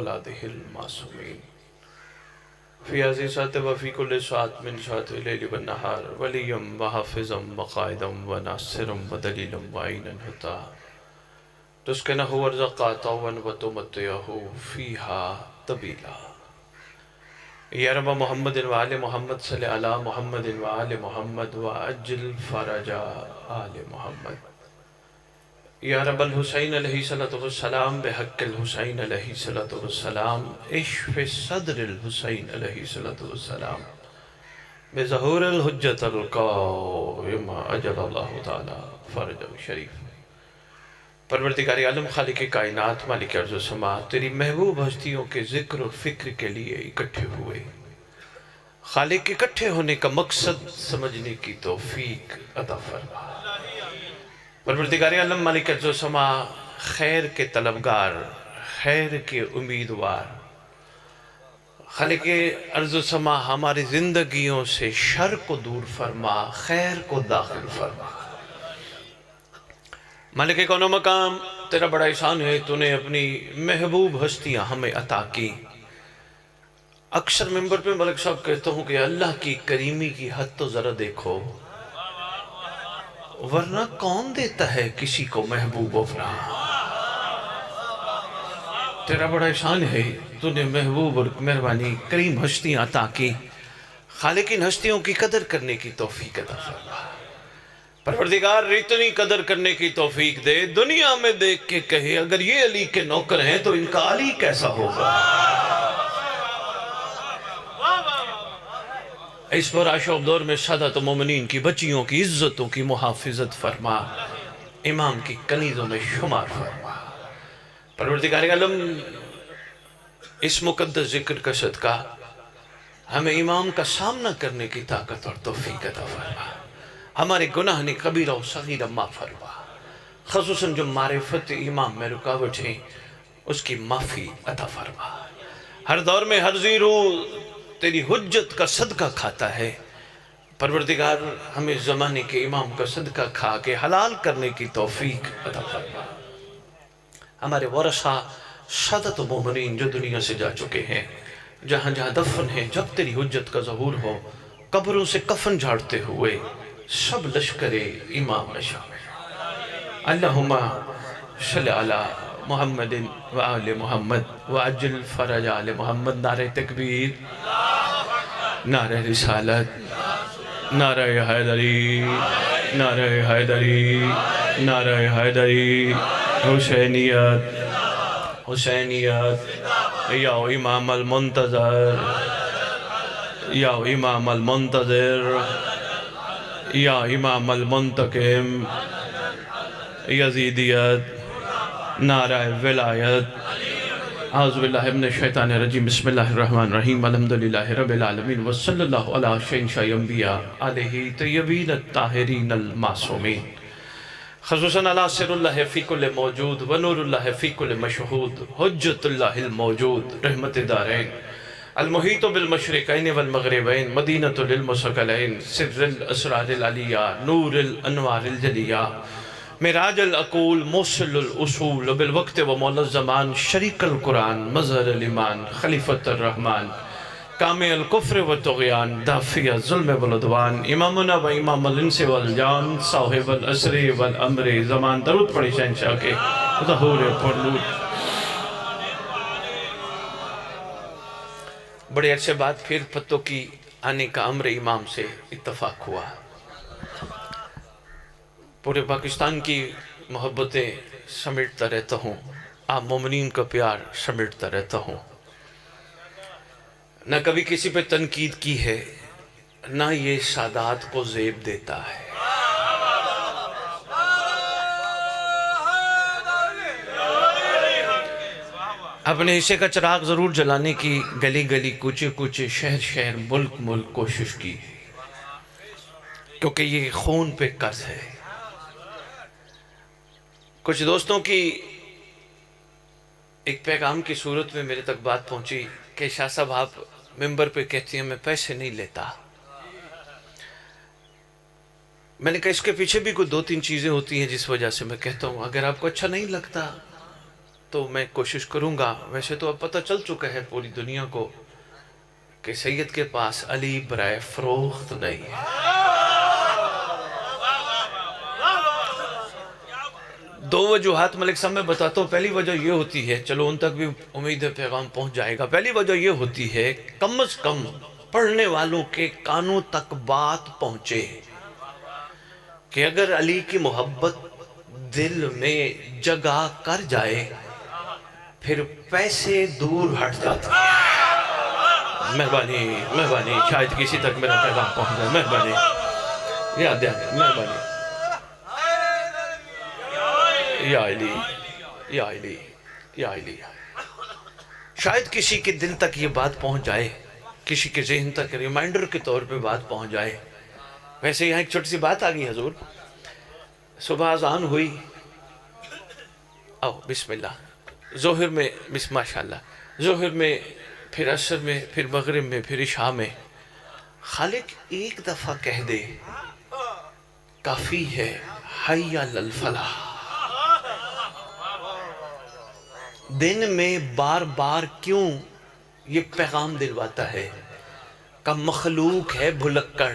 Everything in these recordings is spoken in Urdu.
أولاده المعصومين في هذه الساعة وفي كل ساعة من ساعات الليل والنهار وليا وحافظا وقائدا وناصرا ودليلا وعينا هدى تسكنه ورزقا طوعا وتمتعه فيها طويلا یا رب محمد وآل محمد صلی علی محمد وآل محمد وعجل فرج آل محمد یا رب الحسین علیہ السلام بحق الحسین علیہ السلام اشف صدر الحسین علیہ السلام بظہور الحجت القائم اجل اللہ تعالی فرج شریف پروردگار عالم خالق کائنات مالک ارض و سما تیری محبوب ہستیوں کے ذکر اور فکر کے لیے اکٹھے ہوئے خالق اکٹھے ہونے کا مقصد سمجھنے کی توفیق عطا فرما پروردگار عالم مالک ارض و سما خیر کے طلبگار خیر کے امیدوار خالق ارض و سما ہماری زندگیوں سے شر کو دور فرما خیر کو داخل فرما مالک کون و مقام تیرا بڑا احسان ہے تو نے اپنی محبوب ہستیاں ہمیں عطا کی اکثر ممبر پہ ملک صاحب کہتا ہوں کہ اللہ کی کریمی کی حد تو ذرا دیکھو ورنہ کون دیتا ہے کسی کو محبوب اپنا تیرا بڑا احسان ہے تو نے محبوب اور مہربانی کریم ہستیاں عطا کی خالق ان ہستیوں کی قدر کرنے کی توفیق عطا فرما پروردگار اتنی قدر کرنے کی توفیق دے دنیا میں دیکھ کے کہے اگر یہ علی کے نوکر ہیں تو ان کا علی کیسا ہوگا اس پر عاشق دور میں سادات مومنین کی بچیوں کی عزتوں کی محافظت فرما امام کی کنیزوں میں شمار فرما پروردگار عالم اس مقدس ذکر کا صدقہ ہمیں امام کا سامنا کرنے کی طاقت اور توفیق عطا فرما ہمارے گناہ نے کبیرہ و صغیرہ معاف فرما خصوصاً جو معرفت امام میں رکاوٹ ہیں اس کی معافی عطا فرما ہر دور میں ہر زیرو تیری حجت کا صدقہ کھاتا ہے پروردگار ہمیں زمانے کے امام کا صدقہ کھا کے حلال کرنے کی توفیق عطا فرما ہمارے ورثہ سادات مومنین جو دنیا سے جا چکے ہیں جہاں جہاں دفن ہیں جب تیری حجت کا ظہور ہو قبروں سے کفن جھاڑتے ہوئے سب لشکر امام میں شامل اللہم صلی علی محمد وآل محمد وعجل فرج آل محمد نعرہ تکبیر نعرہ رسالت نعرہ حیدری نعرہ حیدری نعرہ حیدری حسینیت حسینیت یا امام المنتظر یا امام المنتظر یا امام المنتقم یزیدیت نعرہ ولایت اعوذ باللہ من الشیطان الرجیم بسم اللہ الرحمن الرحیم الحمدللہ رب العالمین وصلی اللہ علی شہنشاہ انبیاء علیہ طیبین الطاہرین المعصومین خصوصاً علی سر اللہ فی کل موجود ونور اللہ فی کل مشہود حجت اللہ الموجود رحمت دارین المحیط بالمشرقین والمغربین مدینۃ للمثقلین سر الاسرار العلیہ نور الانوار الجلیہ معراج العقول موصل الاصول بالوقت و مولا الزمان شریک القرآن مظہر الایمان خلیفۃ الرحمن کامع الکفر و طغیان دافع الظلم والعدوان امامنا و امام الانس والجان صاحب الاسر والامر زمان درود پڑھی شہنشاہ کے ظہور پرنور بڑے عرصے بعد پھر پتوں کی آنے کا امر امام سے اتفاق ہوا پورے پاکستان کی محبتیں سمیٹتا رہتا ہوں آپ مومنین کا پیار سمیٹتا رہتا ہوں نہ کبھی کسی پہ تنقید کی ہے نہ یہ سادات کو زیب دیتا ہے اپنے حصے کا چراغ ضرور جلانے کی گلی گلی کوچے کوچے شہر شہر ملک ملک کوشش کی کیونکہ یہ خون پہ قرض ہے کچھ دوستوں کی ایک پیغام کی صورت میں میرے تک بات پہنچی کہ شاہ صاحب آپ ممبر پہ کہتی ہیں میں پیسے نہیں لیتا میں نے کہا اس کے پیچھے بھی کوئی دو تین چیزیں ہوتی ہیں جس وجہ سے میں کہتا ہوں اگر آپ کو اچھا نہیں لگتا تو میں کوشش کروں گا. ویسے تو اب پتہ چل چکا ہے پوری دنیا کو کہ سید کے پاس علی برائے فروخت نہیں ہے. دو وجوہات ملک صاحب میں بتاتا ہوں. پہلی وجہ یہ ہوتی ہے, چلو ان تک بھی امید ہے پیغام پہنچ جائے گا. پہلی وجہ یہ ہوتی ہے کم از کم پڑھنے والوں کے کانوں تک بات پہنچے کہ اگر علی کی محبت دل میں جگہ کر جائے پھر پیسے دور ہٹ جاتے ہیں. مہربانی شاید کسی تک میرا پیغام پہنچ جائے. مہربانی یاد دیں. مہربانی یا علی یا علی یا علی. شاید کسی کے دل تک یہ بات پہنچ جائے, کسی کے ذہن تک ریمائنڈر کے طور پہ بات پہنچ جائے. ویسے یہاں ایک چھوٹی سی بات آ گئی حضور. صبح اذان ہوئی, او بسم اللہ, ظہر میں ماشاءاللہ, ظہر میں, پھر عصر میں, پھر مغرب میں, پھر عشاء میں. خالق ایک دفعہ کہہ دے کافی ہے حی علی الفلاح. دن میں بار بار کیوں یہ پیغام دلواتا ہے کہ مخلوق ہے بھلکڑ,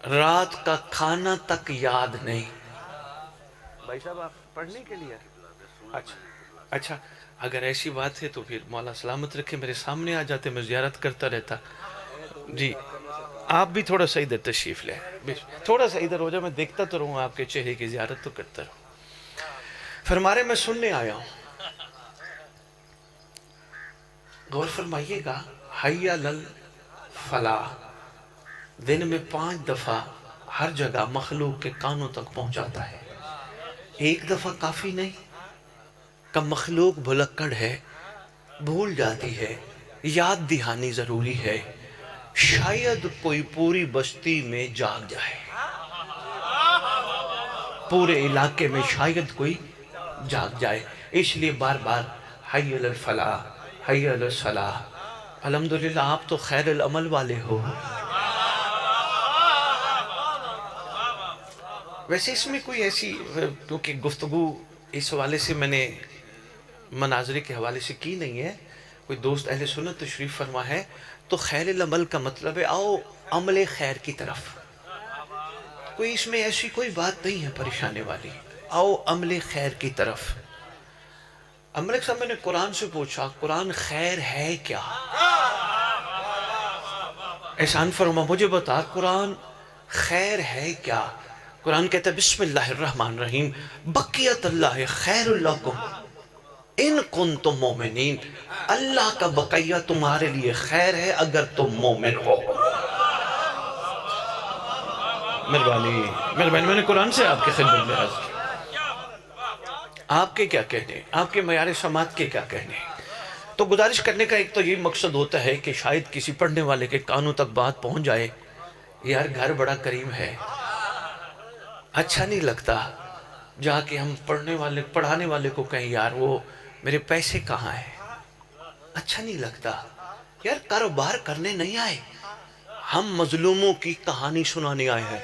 رات کا کھانا تک یاد نہیں. بھائی صاحب آپ پڑھنے کے لیے؟ اچھا اگر ایسی بات ہے تو پھر مولا سلامت رکھے, میرے سامنے آ جاتے, میں زیارت کرتا رہتا. جی آپ بھی تھوڑا سا ادھر تشریف لیں, تھوڑا سا ادھر ہو جائے, میں دیکھتا تو رہوں آپ کے چہرے کی زیارت تو کرتا رہوں. فرمارے میں سننے آیا ہوں, غور فرمائیے گا. حی علی الفلاح دن میں 5 دفعہ ہر جگہ مخلوق کے کانوں تک پہنچاتا ہے. ایک دفعہ کافی نہیں کہ مخلوق بھلکڑ ہے, بھول جاتی ہے, یاد دہانی ضروری ہے. شاید کوئی پوری بستی میں جاگ جائے, پورے علاقے میں شاید کوئی جاگ جائے, اس لیے بار بار حی علی الفلاح حی علی الصلاح. الحمدللہ آپ تو خیر العمل والے ہو. ویسے اس میں کوئی ایسی, کیونکہ گفتگو اس حوالے سے میں نے مناظرے کے حوالے سے کی نہیں ہے, کوئی دوست اہل سنت تشریف فرما ہے, تو خیر العمل کا مطلب ہے آؤ عمل خیر کی طرف. کوئی اس میں ایسی کوئی بات نہیں ہے پریشانے والی, آؤ عمل خیر کی طرف. ملک صاحب میں نے قرآن سے پوچھا قرآن خیر ہے کیا؟ احسان فرما مجھے بتا قرآن خیر ہے کیا؟ قرآن کہتا ہے بسم اللہ الرحمن الرحیم بقیت اللہ خیر لکم ان کنتم مومنین. اللہ کا بقیہ تمہارے لیے خیر ہے اگر تم مومن ہو. مہربانی میں نے قرآن سے آپ کے خدمت میں عرض کی. آپ کے کیا کہنے, آپ کے معیار سماعت کے کیا کہنے. تو گزارش کرنے کا ایک تو یہ مقصد ہوتا ہے کہ شاید کسی پڑھنے والے کے کانوں تک بات پہنچ جائے, یار گھر بڑا کریم ہے, اچھا نہیں لگتا جا کے ہم پڑھانے والے کو کہیں یار وہ میرے پیسے کہاں ہیں. اچھا نہیں لگتا یار, کاروبار کرنے نہیں آئے, ہم مظلوموں کی کہانی سنانے آئے ہیں.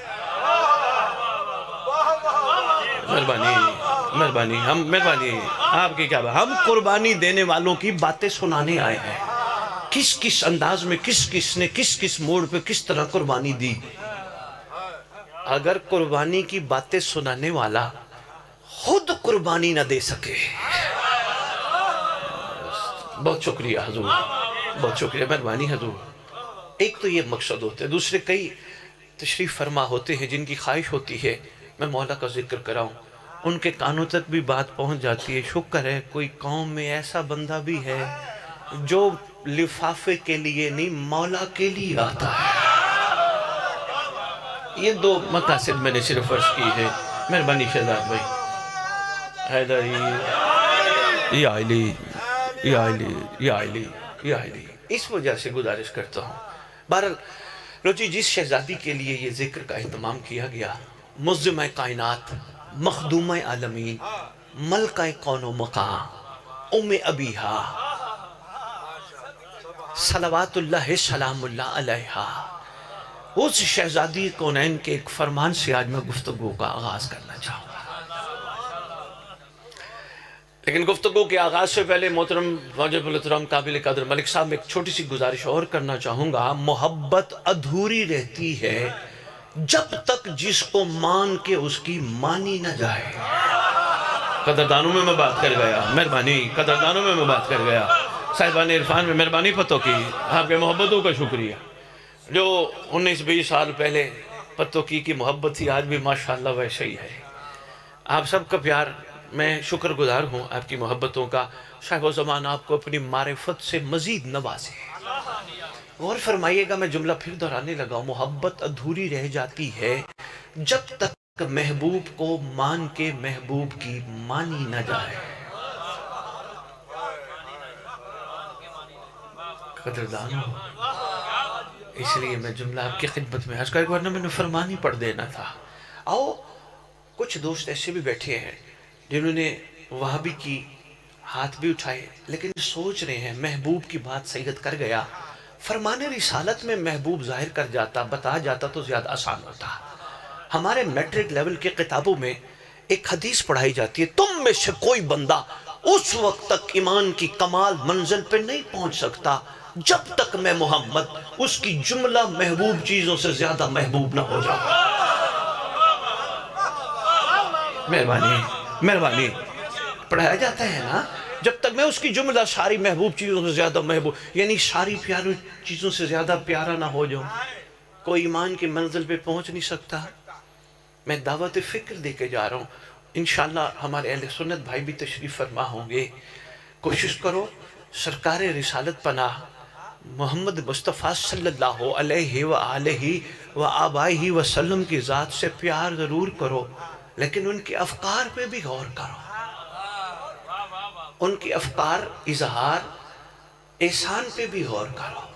مہربانی آپ کی کیا بات, ہم قربانی دینے والوں کی باتیں سنانے آئے ہیں. کس کس انداز میں کس نے کس موڑ پہ کس طرح قربانی دی. اگر قربانی کی باتیں سنانے والا خود قربانی نہ دے سکے, بہت شکریہ حضور, بہت شکریہ, مہربانی حضور. ایک تو یہ مقصد ہوتا ہے, دوسرے کئی تشریف فرما ہوتے ہیں جن کی خواہش ہوتی ہے میں مولا کا ذکر کراؤں, ان کے کانوں تک بھی بات پہنچ جاتی ہے. شکر ہے کوئی قوم میں ایسا بندہ بھی ہے جو لفافے کے لیے نہیں مولا کے لیے آتا ہے. یہ 2 مقاصد میں نے صرف عرض کی ہے. مہربانی شہزاد بھائی. حیدری یا علی یا علی یا علی یا علی. اس وجہ سے گزارش کرتا ہوں. بہرحال روچی جس شہزادی کے لیے یہ ذکر کا اہتمام کیا گیا, مزمہ کائنات, مخدومہ عالمین, ملکہ کون و مقام, ام ابیہا, صلوات اللہ سلام اللہ علیہا, اس شہزادی کونین کے ایک فرمان سے آج میں گفتگو کا آغاز کرنا چاہوں گا. لیکن گفتگو کے آغاز سے پہلے محترم واجب الحترام قابل قدر ملک صاحب میں ایک چھوٹی سی گزارش اور کرنا چاہوں گا. محبت ادھوری رہتی ہے جب تک جس کو مان کے اس کی مانی نہ جائے. قدردانوں میں بات کر گیا, مہربانی, قدردانوں میں بات کر گیا. صاحبان عرفان میں مہربانی پتوں کی, آپ کے محبتوں کا شکریہ. جو 19-20 سال پہلے پتوں کی محبت تھی, آج بھی ماشاءاللہ ویسے ہی ہے. آپ سب کا پیار, میں شکر گزار ہوں آپ کی محبتوں کا. صاحب و زمان آپ کو اپنی معرفت سے مزید نوازے. غور فرمائیے گا, میں جملہ پھر دہرانے لگا ہوں. محبت ادھوری رہ جاتی ہے جب تک محبوب کو مان کے محبوب کی مانی نہ جائے. قدردانوں, اس لیے میں جملہ آپ کی خدمت میں عرض کر, ورنہ میں نے فرمانی پڑھ دینا تھا. آؤ, کچھ دوست ایسے بھی بیٹھے ہیں جنہوں نے وہابی کی ہاتھ بھی اٹھائے, لیکن سوچ رہے ہیں محبوب کی بات سید کر گیا. فرمان رسالت میں محبوب ظاہر کر جاتا, بتا جاتا تو زیادہ آسان ہوتا. ہمارے میٹرک لیول کے کتابوں میں ایک حدیث پڑھائی جاتی ہے, تم میں سے کوئی بندہ اس وقت تک ایمان کی کمال منزل پہ نہیں پہنچ سکتا جب تک میں محمد اس کی جملہ محبوب چیزوں سے زیادہ محبوب نہ ہو جاؤں. مہربانی, مہربانی, پڑھایا جاتا ہے نا, جب تک میں اس کی جملہ ساری محبوب چیزوں سے زیادہ محبوب, یعنی ساری پیاری چیزوں سے زیادہ پیارا نہ ہو جاؤں, کوئی ایمان کی منزل پہ پہنچ نہیں سکتا. میں دعوت فکر دے کے جا رہا ہوں. انشاءاللہ ہمارے اہل سنت بھائی بھی تشریف فرما ہوں گے. کوشش کرو سرکار رسالت پناہ محمد مصطفیٰ صلی اللہ علیہ وآلہ وآبائہ وسلم کی ذات سے پیار ضرور کرو, لیکن ان کے افکار پہ بھی غور کرو. ان کے افکار اظہار احسان پہ بھی غور کرو.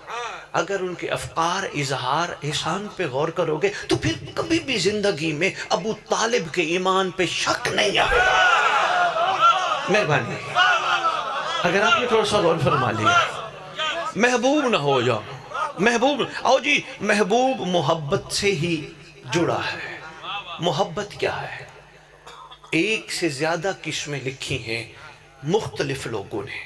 اگر ان کے افکار اظہار احسان پہ غور کرو گے تو پھر کبھی بھی زندگی میں ابو طالب کے ایمان پہ شک نہیں آئے گا. مہربانی, اگر آپ نے تھوڑا سا غور فرما لیا, محبوب نہ ہو جاؤ. محبوب, آؤ جی, محبوب محبت سے ہی جڑا ہے. محبت کیا ہے؟ ایک سے زیادہ قسمیں لکھی ہیں مختلف لوگوں نے.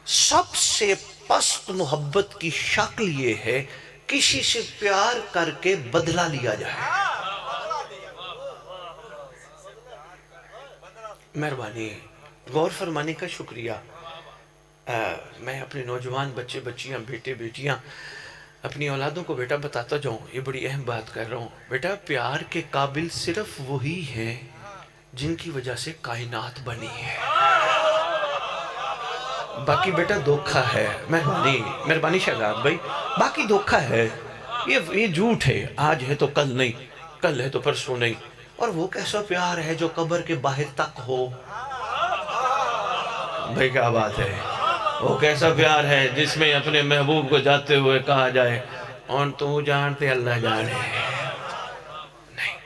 سب سے پست محبت کی شکل یہ ہے کسی سے پیار کر کے بدلہ لیا جائے. مہربانی, غور فرمانے کا شکریہ. میں اپنے نوجوان بچے بچیاں بیٹے بیٹیاں اپنی اولادوں کو بیٹا بتاتا جاؤں, یہ بڑی اہم بات کر رہا ہوں. بیٹا پیار کے قابل صرف وہی ہیں جن کی وجہ سے کائنات بنی ہے. باقی بیٹا دھوکھا ہے. مہربانی, مہربانی شہزاد بھائی, باقی دھوکھا ہے, یہ جھوٹ ہے. آج ہے تو کل نہیں, کل ہے تو پرسوں نہیں. اور وہ کیسا پیار ہے جو قبر کے باہر تک ہو؟ بھائی کیا بات ہے. وہ کیسا پیار ہے جس میں اپنے محبوب کو جاتے ہوئے کہا جائے اور تو جانتے اللہ جانے. نہیں,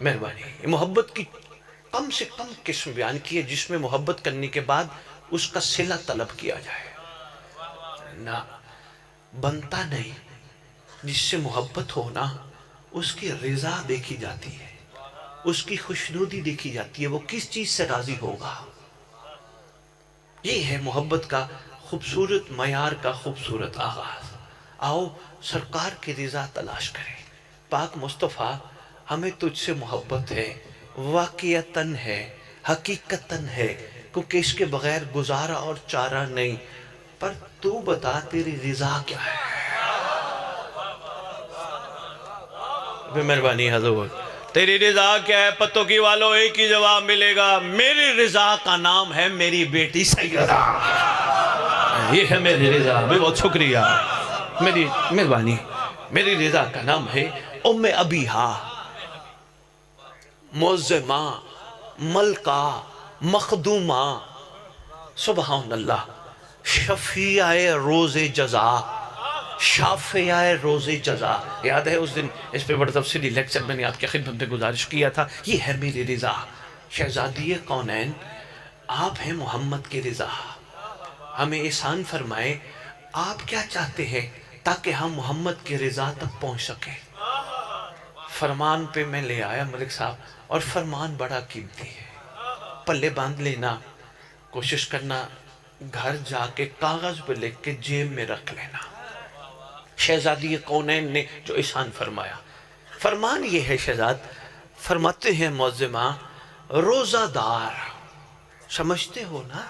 مہربانی, محبت کی کم سے کم قسم بیان کی ہے جس میں محبت کرنے کے بعد اس کا صلہ طلب کیا جائے. نہ, بنتا نہیں. جس سے محبت ہونا اس کی رضا دیکھی جاتی ہے, اس کی خوشنودی دیکھی جاتی ہے, وہ کس چیز سے راضی ہوگا. یہ ہے محبت کا خوبصورت معیار کا خوبصورت آغاز. آؤ سرکار کی رضا تلاش کریں. پاک مصطفیٰ ہمیں تجھ سے محبت ہے, واقعتاً ہے, حقیقتاً ہے, کیونکہ اس کے بغیر گزارا اور چارہ نہیں. پر تو بتا تیری رضا کیا ہے؟ بے مہربانی حضور, تیری رضا کیا ہے؟ پتوں کی والوں ایک ہی جواب ملے گا, میری رضا کا نام ہے میری بیٹی سیدہ. یہ ہے میری رضا. بہت شکریہ, میری مہربانی. میری رضا کا نام ہے ام ابیہا, معظمہ, ملکہ, مخدومہ, سبحان اللہ, شفیعہ روز جزا, شافعہ روز جزا. یاد ہے اس دن اس پہ بڑا تفصیلی لیکچر میں نے آپ کی خدمت میں گزارش کیا تھا. یہ ہے میری رضا. شہزادی کونین, آپ ہیں محمد کی رضا. ہمیں احسان فرمائے, آپ کیا چاہتے ہیں تاکہ ہم محمد کی رضا تک پہنچ سکیں؟ فرمان پہ میں لے آیا ملک صاحب, اور فرمان بڑا قیمتی ہے. پلے باندھ لینا, کوشش کرنا گھر جا کے کاغذ پہ لکھ کے جیب میں رکھ لینا۔ شہزادی کونین نے جو احسان فرمایا، فرمان یہ ہے شہزاد، فرماتے ہیں معظمہ روزہ دار، سمجھتے ہو نا؟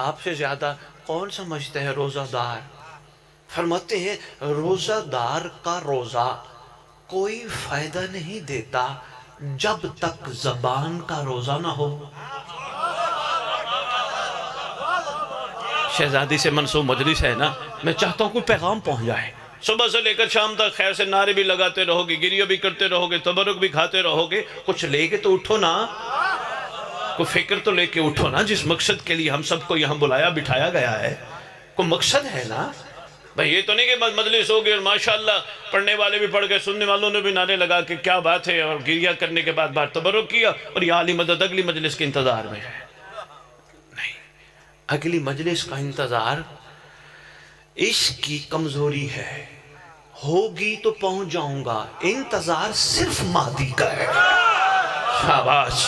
آپ سے زیادہ کون سمجھتے ہیں روزہ دار؟ فرماتے ہیں روزہ دار کا روزہ کوئی فائدہ نہیں دیتا جب تک زبان کا روزہ نہ ہو۔ شہزادی سے منسوب مجلس ہے نا، میں چاہتا ہوں کوئی پیغام پہنچ جائے۔ صبح سے لے کر شام تک خیر سے نعرے بھی لگاتے رہو گے، گریہ بھی کرتے رہو گے، تبرک بھی کھاتے رہو گے، کچھ لے کے تو اٹھو نا، کوئی فکر تو لے کے اٹھو نا، جس مقصد کے لیے ہم سب کو یہاں بلایا بٹھایا گیا ہے، کوئی مقصد ہے نا۔ بھئی یہ تو نہیں کہ مجلس ہوگی اور ماشاءاللہ پڑھنے والے بھی پڑھ گئے، سننے والوں نے بھی نعرے لگا کہ کیا بات ہے، اور گریہ کرنے کے بعد بار تبرک کیا اور یہ عالی مدد اگلی مجلس کے انتظار میں ہے۔ نہیں، اگلی مجلس کا انتظار اس کی کمزوری ہے، ہوگی تو پہنچ جاؤں گا، انتظار صرف مادی کا ہے۔ شاباش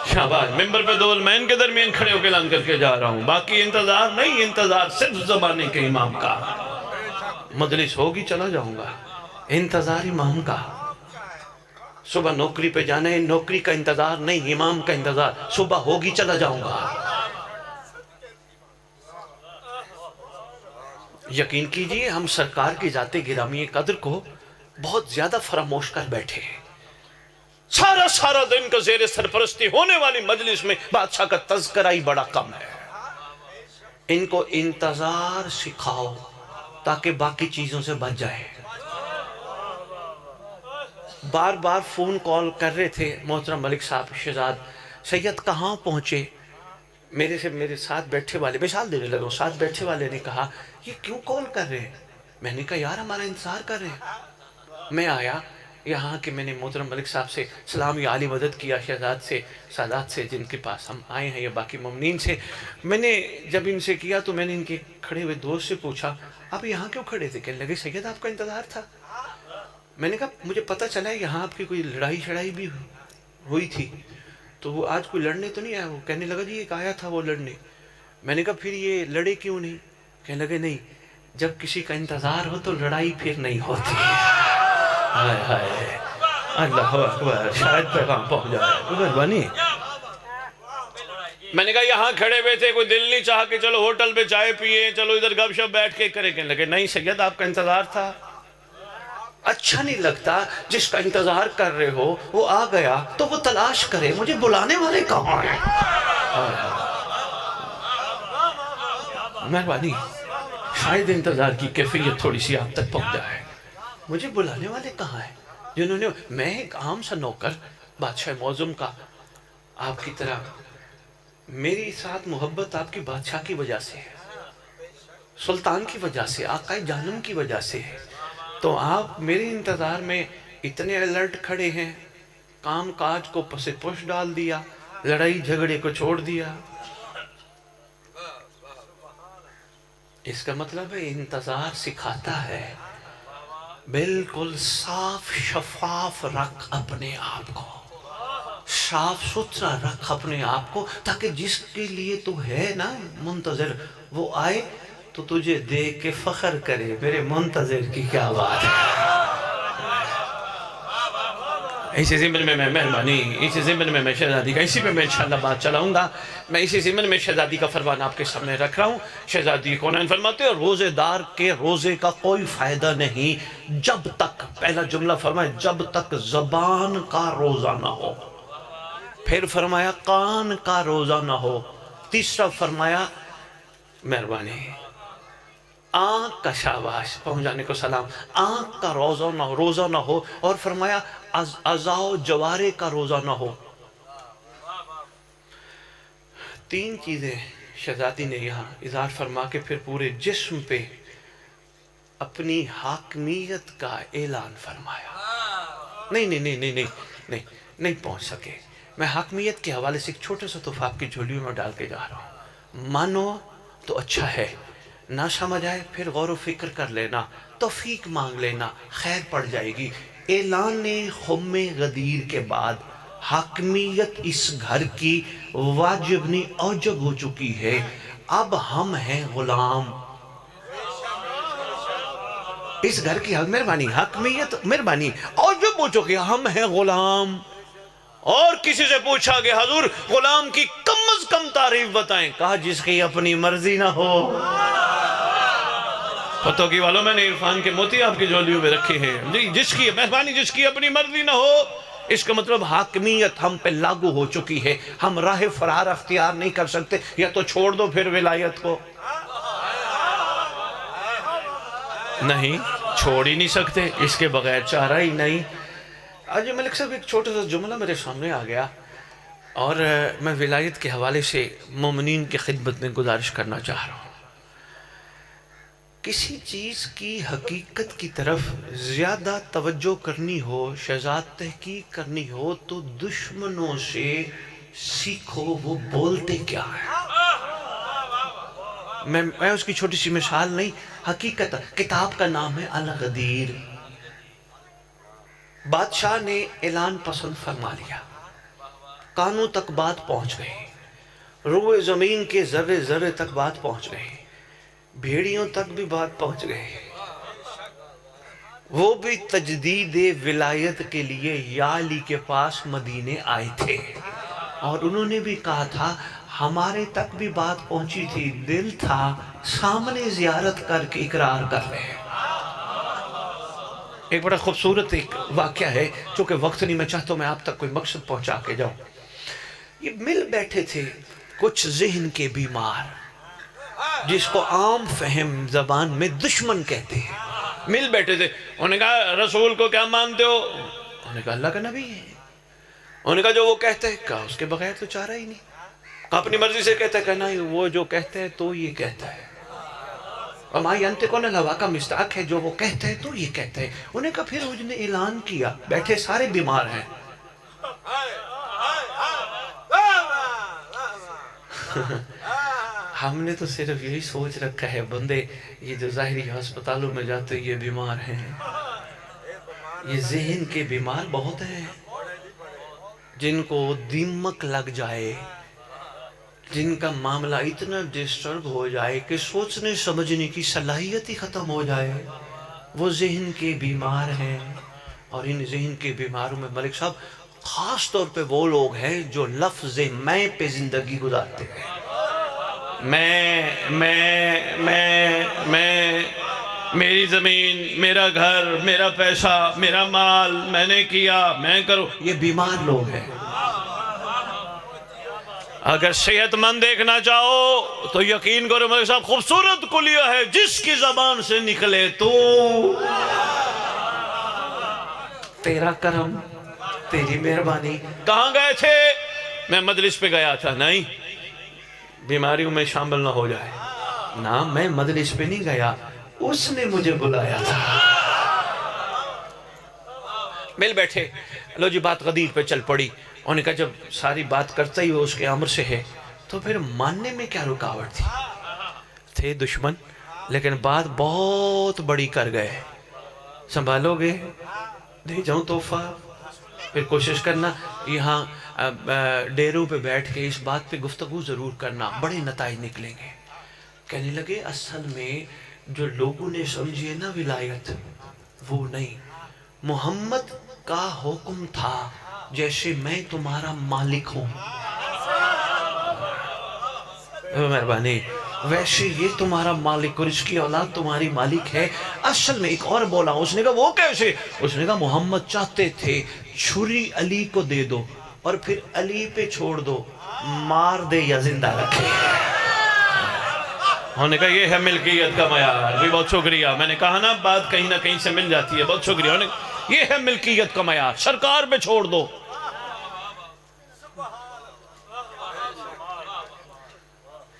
شاباش، ممبر پہ دو علمین کے درمیان کھڑے ہو کے اعلان کر کے جا رہا ہوں، باقی انتظار نہیں، انتظار صرف زبانے کے امام کا۔ مجلس ہوگی چلا جاؤں گا، انتظار امام کا۔ صبح نوکری پہ جانا ہے، نوکری کا انتظار نہیں، امام کا انتظار، صبح ہوگی چلا جاؤں گا۔ یقین کیجئے ہم سرکار کی ذات گرامی قدر کو بہت زیادہ فراموش کر بیٹھے ہیں۔ سارا دن کا زیر سرپرستی ہونے والی مجلس میں بادشاہ کا تذکرہ ہی بڑا کم ہے۔ ان کو انتظار سکھاؤ تاکہ باقی چیزوں سے بچ جائے۔ بار بار فون کال کر رہے تھے محترم ملک صاحب، شہزاد سید کہاں پہنچے؟ میرے ساتھ بیٹھے والے، مثال دینے لگا، ساتھ بیٹھے والے نے کہا یہ کیوں کال کر رہے ہیں؟ میں نے کہا یار ہمارا انتظار کر رہے ہیں۔ میں آیا یہاں کہ میں نے محترم ملک صاحب سے سلام یا عالی مدد کیا، شہزاد سے، سادات سے جن کے پاس ہم آئے ہیں یا باقی ممنین سے۔ میں نے جب ان سے کیا تو میں نے ان کے کھڑے ہوئے دوست سے پوچھا آپ یہاں کیوں کھڑے تھے؟ کہنے لگے سید آپ کا انتظار تھا۔ میں نے کہا مجھے پتہ چلا ہے یہاں آپ کی کوئی لڑائی شڑائی بھی ہوئی تھی، تو وہ آج کوئی لڑنے تو نہیں آیا؟ وہ کہنے لگا جی ایک آیا تھا وہ لڑنے۔ میں نے کہا پھر یہ لڑے کیوں نہیں؟ کہنے لگے نہیں، جب کسی کا انتظار ہو تو لڑائی پھر نہیں ہوتی۔ ہائے ہائے اللہ اکبر، شاید پیغام پہنچ جائے، مہربانی۔ میں نے کہا یہاں کھڑے ہوئے تھے، کوئی دل نہیں چاہا کہ چلو ہوٹل پہ چائے پیئے، چلو ادھر گپ شپ بیٹھ کے کرے؟ کہنے لگے نہیں سید آپ کا انتظار تھا۔ اچھا نہیں لگتا جس کا انتظار کر رہے ہو وہ آ گیا تو وہ تلاش کرے مجھے بلانے والے کہاں ہیں۔ مہربانی، شاید انتظار کی کیفیت تھوڑی سی آپ تک پہنچ جائے، مجھے بلانے والے کہاں ہیں جنہوں نے، میں ایک عام سا نوکر بادشاہ معظم کا، آپ کی طرح میری ساتھ محبت آپ کی بادشاہ کی وجہ سے ہے، سلطان کی وجہ سے، آقا جانم کی وجہ سے ہے، تو آپ میرے انتظار میں اتنے الرٹ کھڑے ہیں، کام کاج کو پس پش ڈال دیا، لڑائی جھگڑے کو چھوڑ دیا۔ اس کا مطلب ہے انتظار سکھاتا ہے بالکل صاف شفاف رکھ اپنے آپ کو، صاف ستھرا رکھ اپنے آپ کو، تاکہ جس کے لیے تو ہے نا منتظر وہ آئے تو تجھے دیکھ کے فخر کرے میرے منتظر کی کیا بات ہے۔ اسی ضمن میں مہربانی، اسی ضمن میں میں شہزادی کا، اسی پہ میں انشاءاللہ بات چلاؤں گا، میں اسی ضمن میں شہزادی کا فرمان آپ کے سامنے رکھ رہا ہوں۔ شہزادی کونین فرماتے ہیں روزے دار کے روزے کا کوئی فائدہ نہیں جب تک، پہلا جملہ فرمائے جب تک زبان کا روزہ نہ ہو، پھر فرمایا کان کا روزہ نہ ہو، تیسرا فرمایا مہربانی آنکھ کا، شاباش پہنچانے کو سلام، آنکھ کا روزہ نہ ہو، اور فرمایا اعضاء و جوارے کا روزہ نہ ہو۔ تین چیزیں شہزادی نے یہاں اظہار فرما کے پھر پورے جسم پہ اپنی حاکمیت کا اعلان فرمایا۔ نہیں پہنچ سکے، میں حاکمیت کے حوالے سے ایک چھوٹا سا تحفہ آپ کی جھولیوں میں ڈال کے جا رہا ہوں، مانو تو اچھا ہے، نہ سمجھ آئے پھر غور و فکر کر لینا، توفیق مانگ لینا، خیر پڑ جائے گی۔ اعلان خم غدیر کے بعد حاکمیت اس گھر کی واجب نہیں اوجب ہو چکی ہے، اب ہم ہیں غلام اس گھر کی مہربانی حاکمیت مہربانی اوجب ہو چکی ہے، ہم ہیں غلام۔ اور کسی سے پوچھا کہ حضور غلام کی کم از کم تعریف بتائیں، کہا جس کی اپنی مرضی نہ ہو۔ پتوں کی والوں میں نے عرفان کے موتی آپ کی جولیوں میں رکھے ہیں، جی جس کی مہربانی جس کی اپنی مرضی نہ ہو، اس کا مطلب حاکمیت ہم پہ لاگو ہو چکی ہے، ہم راہ فرار اختیار نہیں کر سکتے، یا تو چھوڑ دو پھر ولایت کو، نہیں چھوڑ ہی نہیں سکتے، اس کے بغیر چارہ ہی نہیں۔ آج ملک صاحب ایک چھوٹا سا جملہ میرے سامنے آ گیا، اور میں ولایت کے حوالے سے مومنین کی خدمت میں گزارش کرنا چاہ رہا ہوں۔ کسی چیز کی حقیقت کی طرف زیادہ توجہ کرنی ہو، شہزاد تحقیق کرنی ہو، تو دشمنوں سے سیکھو وہ بولتے کیا ہے۔ میں اس کی چھوٹی سی مثال نہیں، حقیقت کتاب کا نام ہے الغدیر۔ بادشاہ نے اعلان پسند فرما لیا، کانوں تک بات پہنچ گئی، روئے زمین کے ذرے ذرے تک بات پہنچ گئی، بھیڑیوں تک بھی بات پہنچ گئی۔ وہ بھی تجدید ولایت کے لیے یا علی کے پاس مدینے آئے تھے، اور انہوں نے بھی کہا تھا ہمارے تک بھی بات پہنچی تھی، دل تھا سامنے زیارت کر کے اقرار کر رہے ہیں۔ ایک بڑا خوبصورت ایک واقعہ ہے، چونکہ وقت نہیں، میں چاہتا ہوں میں آپ تک کوئی مقصد پہنچا کے جاؤں۔ یہ مل بیٹھے تھے کچھ ذہن کے بیمار، جس کو عام فہم زبان میں دشمن کہتے ہیں، مل بیٹھے تھے۔ انہوں نے کہا رسول کو کیا مانتے ہو؟ انہوں نے کہا اللہ کا نبی ہے۔ انہوں نے کہا جو وہ کہتے ہیں، کہا اس کے بغیر تو چارہ ہی نہیں، کہا اپنی مرضی سے کہتا ہے، کہنا وہ جو کہتے ہیں تو یہ کہتا ہے، وَمَا يَنْتِقُ عَنِ الْهَوَىٰ کا مصداق ہے، جو وہ کہتے ہیں تو یہ کہتے ہیں۔ انہوں نے کہا پھر اس نے اعلان کیا، بیٹھے سارے بیمار ہیں، ہم نے تو صرف یہی سوچ رکھا ہے بندے یہ جو ظاہری ہسپتالوں میں جاتے یہ بیمار ہیں، یہ ذہن کے بیمار بہت ہیں، جن کو دیمک لگ جائے، جن کا معاملہ اتنا ڈسٹرب ہو جائے کہ سوچنے سمجھنے کی صلاحیت ہی ختم ہو جائے، وہ ذہن کے بیمار ہیں۔ اور ان ذہن کے بیماروں میں ملک صاحب خاص طور پہ وہ لوگ ہیں جو لفظ میں پہ زندگی گزارتے ہیں، میں میری زمین، میرا گھر، میرا پیسہ، میرا مال، میں نے کیا، میں کروں، یہ بیمار لوگ ہیں۔ اگر صحت مند دیکھنا چاہو تو یقین کرو ملک صاحب خوبصورت کلیہ ہے، جس کی زبان سے نکلے تو تیرا کرم، تیری مہربانی۔ کہاں گئے تھے؟ میں مجلس پہ گیا تھا، نہیں بیماریوں میں شامل نہ ہو جائے، نہ میں مجلس پہ نہیں گیا، اس نے مجھے بلایا تھا۔ مل بیٹھے، لو جی بات غدیر پہ چل پڑی۔ انہوں نے کہا جب ساری بات کرتا ہی وہ اس کے امر سے ہے تو پھر ماننے میں کیا رکاوٹ تھی؟ تھے دشمن لیکن بات بہت بڑی کر گئے، سنبھالو گے دے جاؤں تحفہ، پھر کوشش کرنا یہاں ڈیروں پہ بیٹھ کے اس بات پہ گفتگو ضرور کرنا، بڑے نتائج نکلیں گے۔ کہنے لگے اصل میں جو لوگوں نے سمجھے نا ولایت، وہ نہیں، محمد کا حکم تھا جیسے میں تمہارا مالک ہوں، مہربانی ویسے یہ تمہارا مالک اور اس کی اولاد تمہاری مالک ہے۔ اصل میں ایک اور بولا، اس نے کہا وہ کیسے؟ اس نے کہا محمد چاہتے تھے چھری علی کو دے دو اور پھر علی پہ چھوڑ دو، مار دے یا زندہ رکھے۔ انہوں نے کہا یہ ہے ملکیت کا معیار۔ بھی بہت شکریہ، میں نے کہا نا بات کہیں نہ کہیں سے مل جاتی ہے، بہت شکریہ۔ انہوں نے یہ ہے ملکیت کا معیار، سرکار پہ چھوڑ دو۔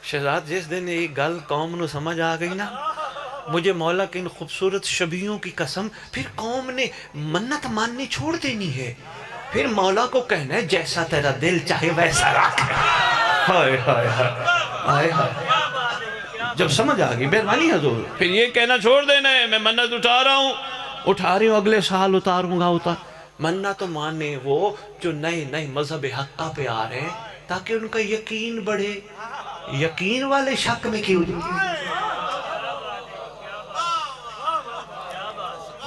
شہزاد جس دن یہ گل قوم نو سمجھ آ گئی نا، مجھے مولا کی ان خوبصورت شبیہوں کی قسم، پھر قوم نے منت ماننی چھوڑ دینی ہے، پھر مولا کو کہنا ہے جیسا تیرا دل چاہے ویسا رکھ۔ ہائے ہائے ہائے ہائے، جب سمجھ آ گئی مہربانی حضور، پھر یہ کہنا چھوڑ دینا ہے میں منت اٹھا رہا ہوں، اگلے سال اتاروں گا مننا تو مانے وہ جو نئے نئے مذہب حقہ پہ آ رہے ہیں تاکہ ان کا یقین بڑھے. یقین والے شک میں کیوں جائیں؟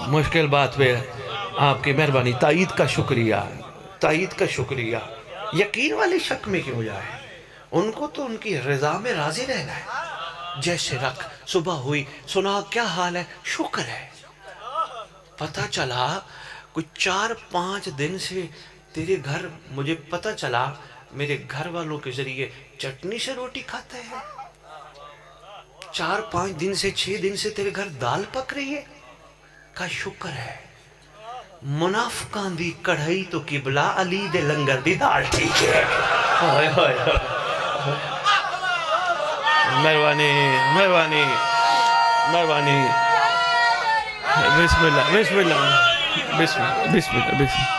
مشکل بات پہ آپ کی مہربانی، تائید کا شکریہ، تائید کا شکریہ. یقین والے شک میں کیوں جائیں؟ ان کو تو ان کی رضا میں راضی رہنا ہے. جیسے رکھ صبح ہوئی، سنا کیا حال ہے، شکر ہے. پتہ چلا کچھ 4-5 دن سے تیرے گھر، مجھے پتہ چلا میرے گھر والوں کے ذریعے چٹنی سے روٹی کھاتا ہے. 4-5 دن سے 6 دن سے تیرے گھر دال پک رہی ہے. کا شکر ہے. منافقان دی کڑھائی تو قبلہ، علی دے لنگر دی دال ٹھیک ہے. ہائے ہائے ہائے. مہربانی مہربانی مہربانی. بسم اللہ بسم اللہ بسم اللہ بسم اللہ بسم اللہ.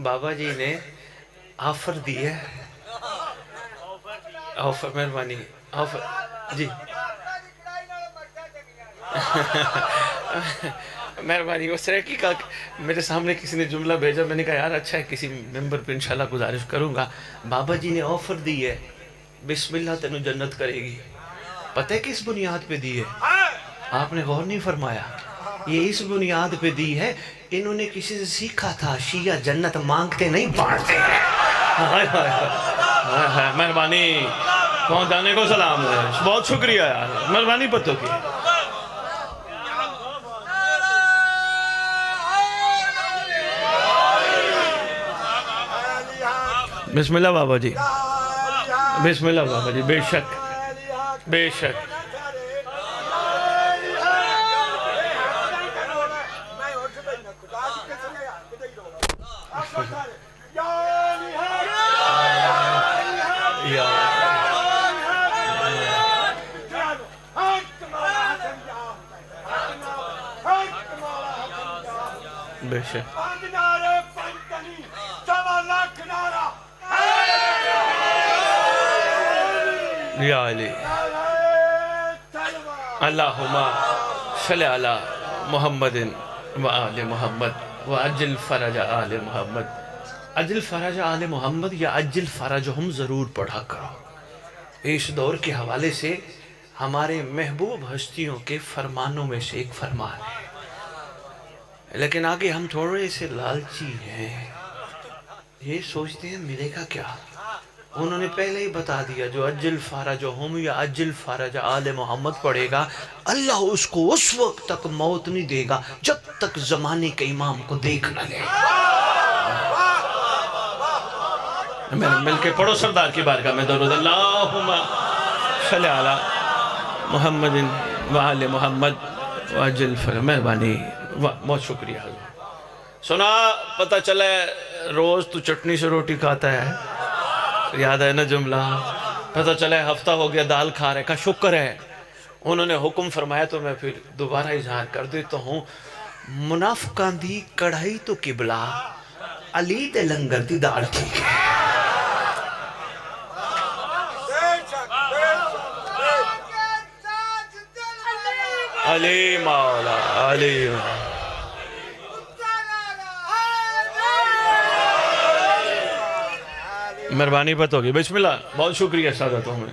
بابا جی نے آفر دی ہے. آفر مہربانی آفر جی مہربانی. اس طرح کی کہا میرے سامنے کسی نے جملہ بھیجا، میں نے کہا یار اچھا ہے، کسی ممبر پہ انشاءاللہ گزارش کروں گا. بابا جی نے آفر دی ہے، بسم اللہ تینوں جنت کرے گی. پتہ ہے کس بنیاد پہ دی ہے؟ آپ نے غور نہیں فرمایا. یہ اس بنیاد پہ دی ہے، انہوں نے کسی سے سیکھا تھا شیعہ جنت مانگتے نہیں بانٹتے ہیں. مہربانی پہنچانے کو سلام ہے. بہت شکریہ یار، مہربانی پتوں کی. بسم اللہ بابا جی، بسم اللہ بابا جی. بے شک بے شک. بے شک. یا علی اللہم صلی علی محمد و آل محمد و عجل فرج آل محمد. عجل فرج آل محمد یا عجل فرجہم ضرور پڑھا کرو. اس دور کے حوالے سے ہمارے محبوب ہستیوں کے فرمانوں میں سے ایک فرمان ہے، لیکن آگے ہم تھوڑے سے لالچی ہیں. یہ سوچتے ہیں ملے گا کیا. انہوں نے پہلے ہی بتا دیا جو عجل فرجہم یا عجل فرج آل محمد پڑھے گا، اللہ اس کو اس وقت تک موت نہیں دے گا جب تک زمانے کے امام کو دیکھ نہ لے. مل کے پڑھو سردار کی بارگاہ میں درود. اللہم صلی علی محمد و آل محمد و عجل فرج. مہربانی، بہت شکریہ حضور. سنا پتہ چلا ہے روز تو چٹنی سے روٹی کھاتا ہے، یاد ہے نا جملہ. پتہ چلا ہے ہفتہ ہو گیا دال کھا رہے. کا شکر ہے. انہوں نے حکم فرمایا تو میں پھر دوبارہ اظہار کر دیتا ہوں. منافقان دی کڑھائی تو قبلہ، علی دے لنگر دی دال ٹھیک ہے. علی مولا علی مہربانی پت ہوگی. بسم اللہ. بہت شکریہ سادتوں میں.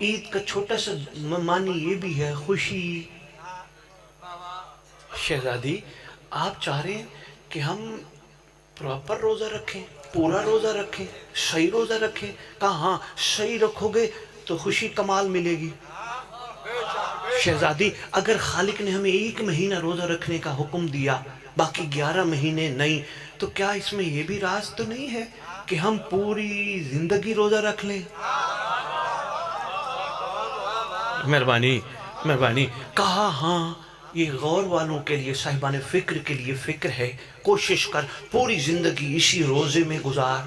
عید کا چھوٹا سا معنی یہ بھی ہے خوشی. شہزادی آپ چاہ رہے ہیں کہ ہم پراپر روزہ رکھیں, پورا روزہ رکھیں, صحیح روزہ رکھیں؟ کہا ہاں صحیح رکھو گے تو خوشی کمال ملے گی. شہزادی اگر خالق نے ہمیں 1 مہینہ روزہ رکھنے کا حکم دیا, باقی 11 مہینے نہیں, تو کیا اس میں یہ بھی راز تو نہیں ہے کہ ہم پوری زندگی روزہ رکھ لیں؟ مہربانی مہربانی. کہا ہاں یہ غور والوں کے لیے, صاحبان فکر کے لیے فکر ہے. کوشش کر پوری زندگی اسی روزے میں گزار.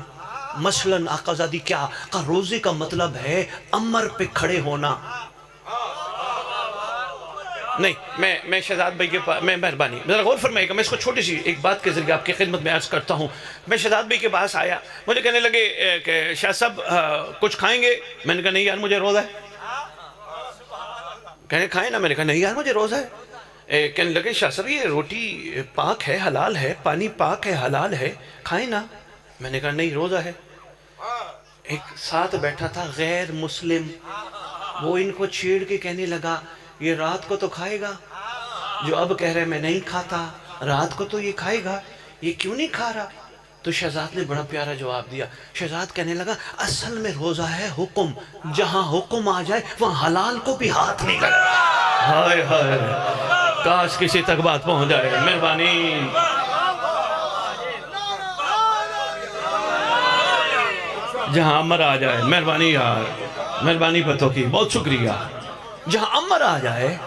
مثلاً آقا زادی کیا کہا, روزے کا مطلب ہے امر پہ کھڑے ہونا. نہیں میں شہزاد بھائی کے پاس, میں مہربانی ذرا غور فرمائے گا, میں اس کو چھوٹی سی ایک بات کے ذریعے آپ کی خدمت میں عرض کرتا ہوں. میں شہزاد بھائی کے پاس آیا, مجھے کہنے لگے کہ شاہ صاحب کچھ کھائیں گے؟ میں نے کہا نہیں یار مجھے روزہ ہے. کہنے کھائیں نا؟ میں نے کہا نہیں یار مجھے روزہ ہے. کہنے لگے شاہ صاحب یہ روٹی پاک ہے, حلال ہے, پانی پاک ہے, حلال ہے, کھائیں نا. میں نے کہا نہیں روزہ ہے. ایک ساتھ بیٹھا تھا غیر مسلم, وہ ان کو چھیڑ کے کہنے لگا یہ رات کو تو کھائے گا, جو اب کہہ رہے میں نہیں کھاتا, رات کو تو یہ کھائے گا, یہ کیوں نہیں کھا رہا؟ تو شہزاد نے بڑا پیارا جواب دیا. شہزاد کہنے لگا اصل میں روزہ ہے حکم, جہاں حکم آ جائے وہاں حلال کو بھی ہاتھ نہیں کرنا. ہائے ہائے, کاش کسی تک بات پہنچ جائے. مہربانی. جہاں امر آ جائے, مہربانی یار, مہربانی پتوں کی, بہت شکریہ. جہاں امر آ جائے,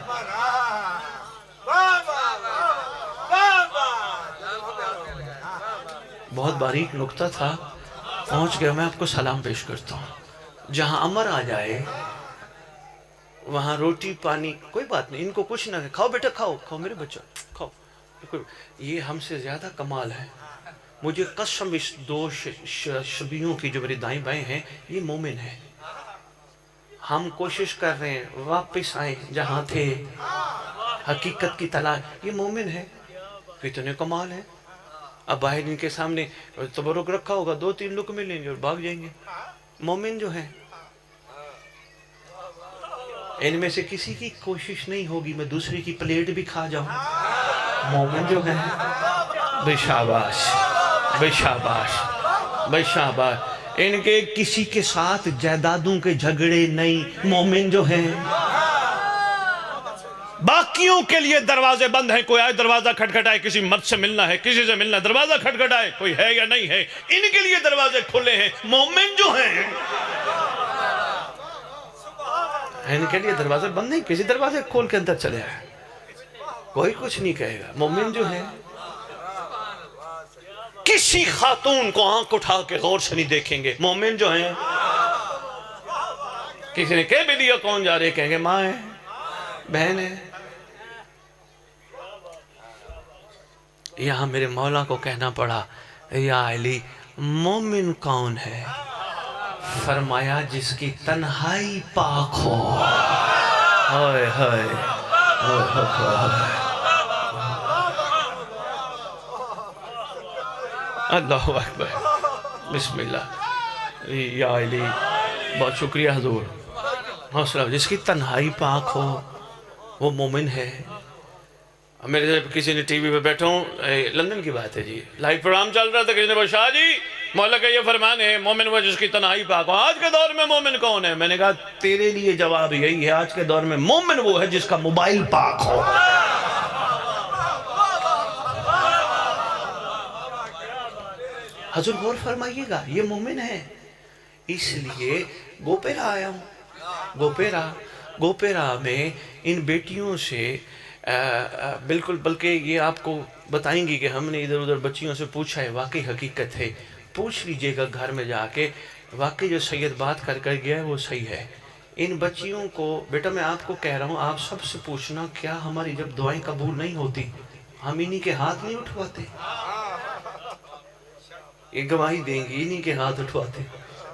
بہت باریک نکتہ تھا, پہنچ گیا, میں آپ کو سلام پیش کرتا ہوں. جہاں امر آ جائے وہاں روٹی پانی, کوئی بات نہیں, ان کو کچھ نہ, کھاؤ بیٹا کھاؤ, کھاؤ میرے بچہ کھاؤ. یہ ہم سے زیادہ کمال ہے. مجھے قسم اس 2 شبیوں کی جو میرے دائیں بائیں ہیں, یہ مومن ہیں. ہم کوشش کر رہے ہیں واپس آئیں جہاں تھے, حقیقت کی تلاش. یہ مومن ہیں, کتنے کمال ہیں. اب باہر ان کے سامنے تبرک رکھا ہوگا, 2-3 لقمے لیں گے اور بھاگ جائیں گے. مومن جو ہیں ان میں سے کسی کی کوشش نہیں ہوگی میں دوسرے کی پلیٹ بھی کھا جاؤں. مومن جو ہیں بے شاباش, بے شاباش, بے شاباش. ان کے کسی کے ساتھ جائیدادوں کے جھگڑے نہیں. مومن جو ہیں باقیوں کے لیے دروازے بند ہیں, کوئی آئے دروازہ کھٹکھٹائے, کسی مرد سے ملنا ہے, کسی سے ملنا ہے, دروازہ کھٹکھٹائے, کوئی ہے یا نہیں ہے, ان کے لیے دروازے کھلے ہیں. مومن جو ہیں ان کے لیے دروازے بند نہیں, کسی دروازے کھول کے اندر چلے آئے, کوئی کچھ نہیں کہے گا. مومن جو ہیں کسی خاتون کو آنکھ اٹھا کے غور سے نہیں دیکھیں گے. مومن جو ہیں کسی نے کہہ بھی دیا کون جا رہے, کہیں گے ماں ہے, بہن ہے. یہاں میرے مولا کو کہنا پڑا یا علی مومن کون ہے؟ فرمایا جس کی تنہائی پاک ہو. ہائے ہائے, اللہ اکبر, بسم اللہ. یا علی بہت شکریہ حضور, حوصلہ. جس کی تنہائی پاک ہو وہ مومن ہے. میرے سے کسی نے ٹی وی پہ بیٹھا ہوں, لندن کی بات ہے جی, لائیو پروگرام چل رہا تھا, کسی نے کہا شاہ جی مولا کا یہ فرمان ہے مومن وہ جس کی تنہائی پاک ہو. آج کے دور میں مومن کون ہے؟ میں نے کہا تیرے لیے جواب یہی ہے, آج کے دور میں مومن وہ ہے جس کا موبائل پاک ہو. حضور غور فرمائیے گا, یہ مومن ہے. اس لیے گوپیرا آیا ہوں. گوپیرا میں ان بیٹیوں سے بالکل, بلکہ یہ آپ کو بتائیں گی کہ ہم نے ادھر ادھر بچیوں سے پوچھا ہے, واقعی حقیقت ہے. پوچھ لیجئے گا گھر میں جا کے, واقعی جو سید بات کر گیا ہے وہ صحیح ہے. ان بچیوں کو, بیٹا میں آپ کو کہہ رہا ہوں, آپ سب سے پوچھنا کیا ہماری جب دعائیں قبول نہیں ہوتی ہم انہی کے ہاتھ نہیں اٹھواتے؟ یہ گواہی دیں گی, انہی کے ہاتھ اٹھواتے.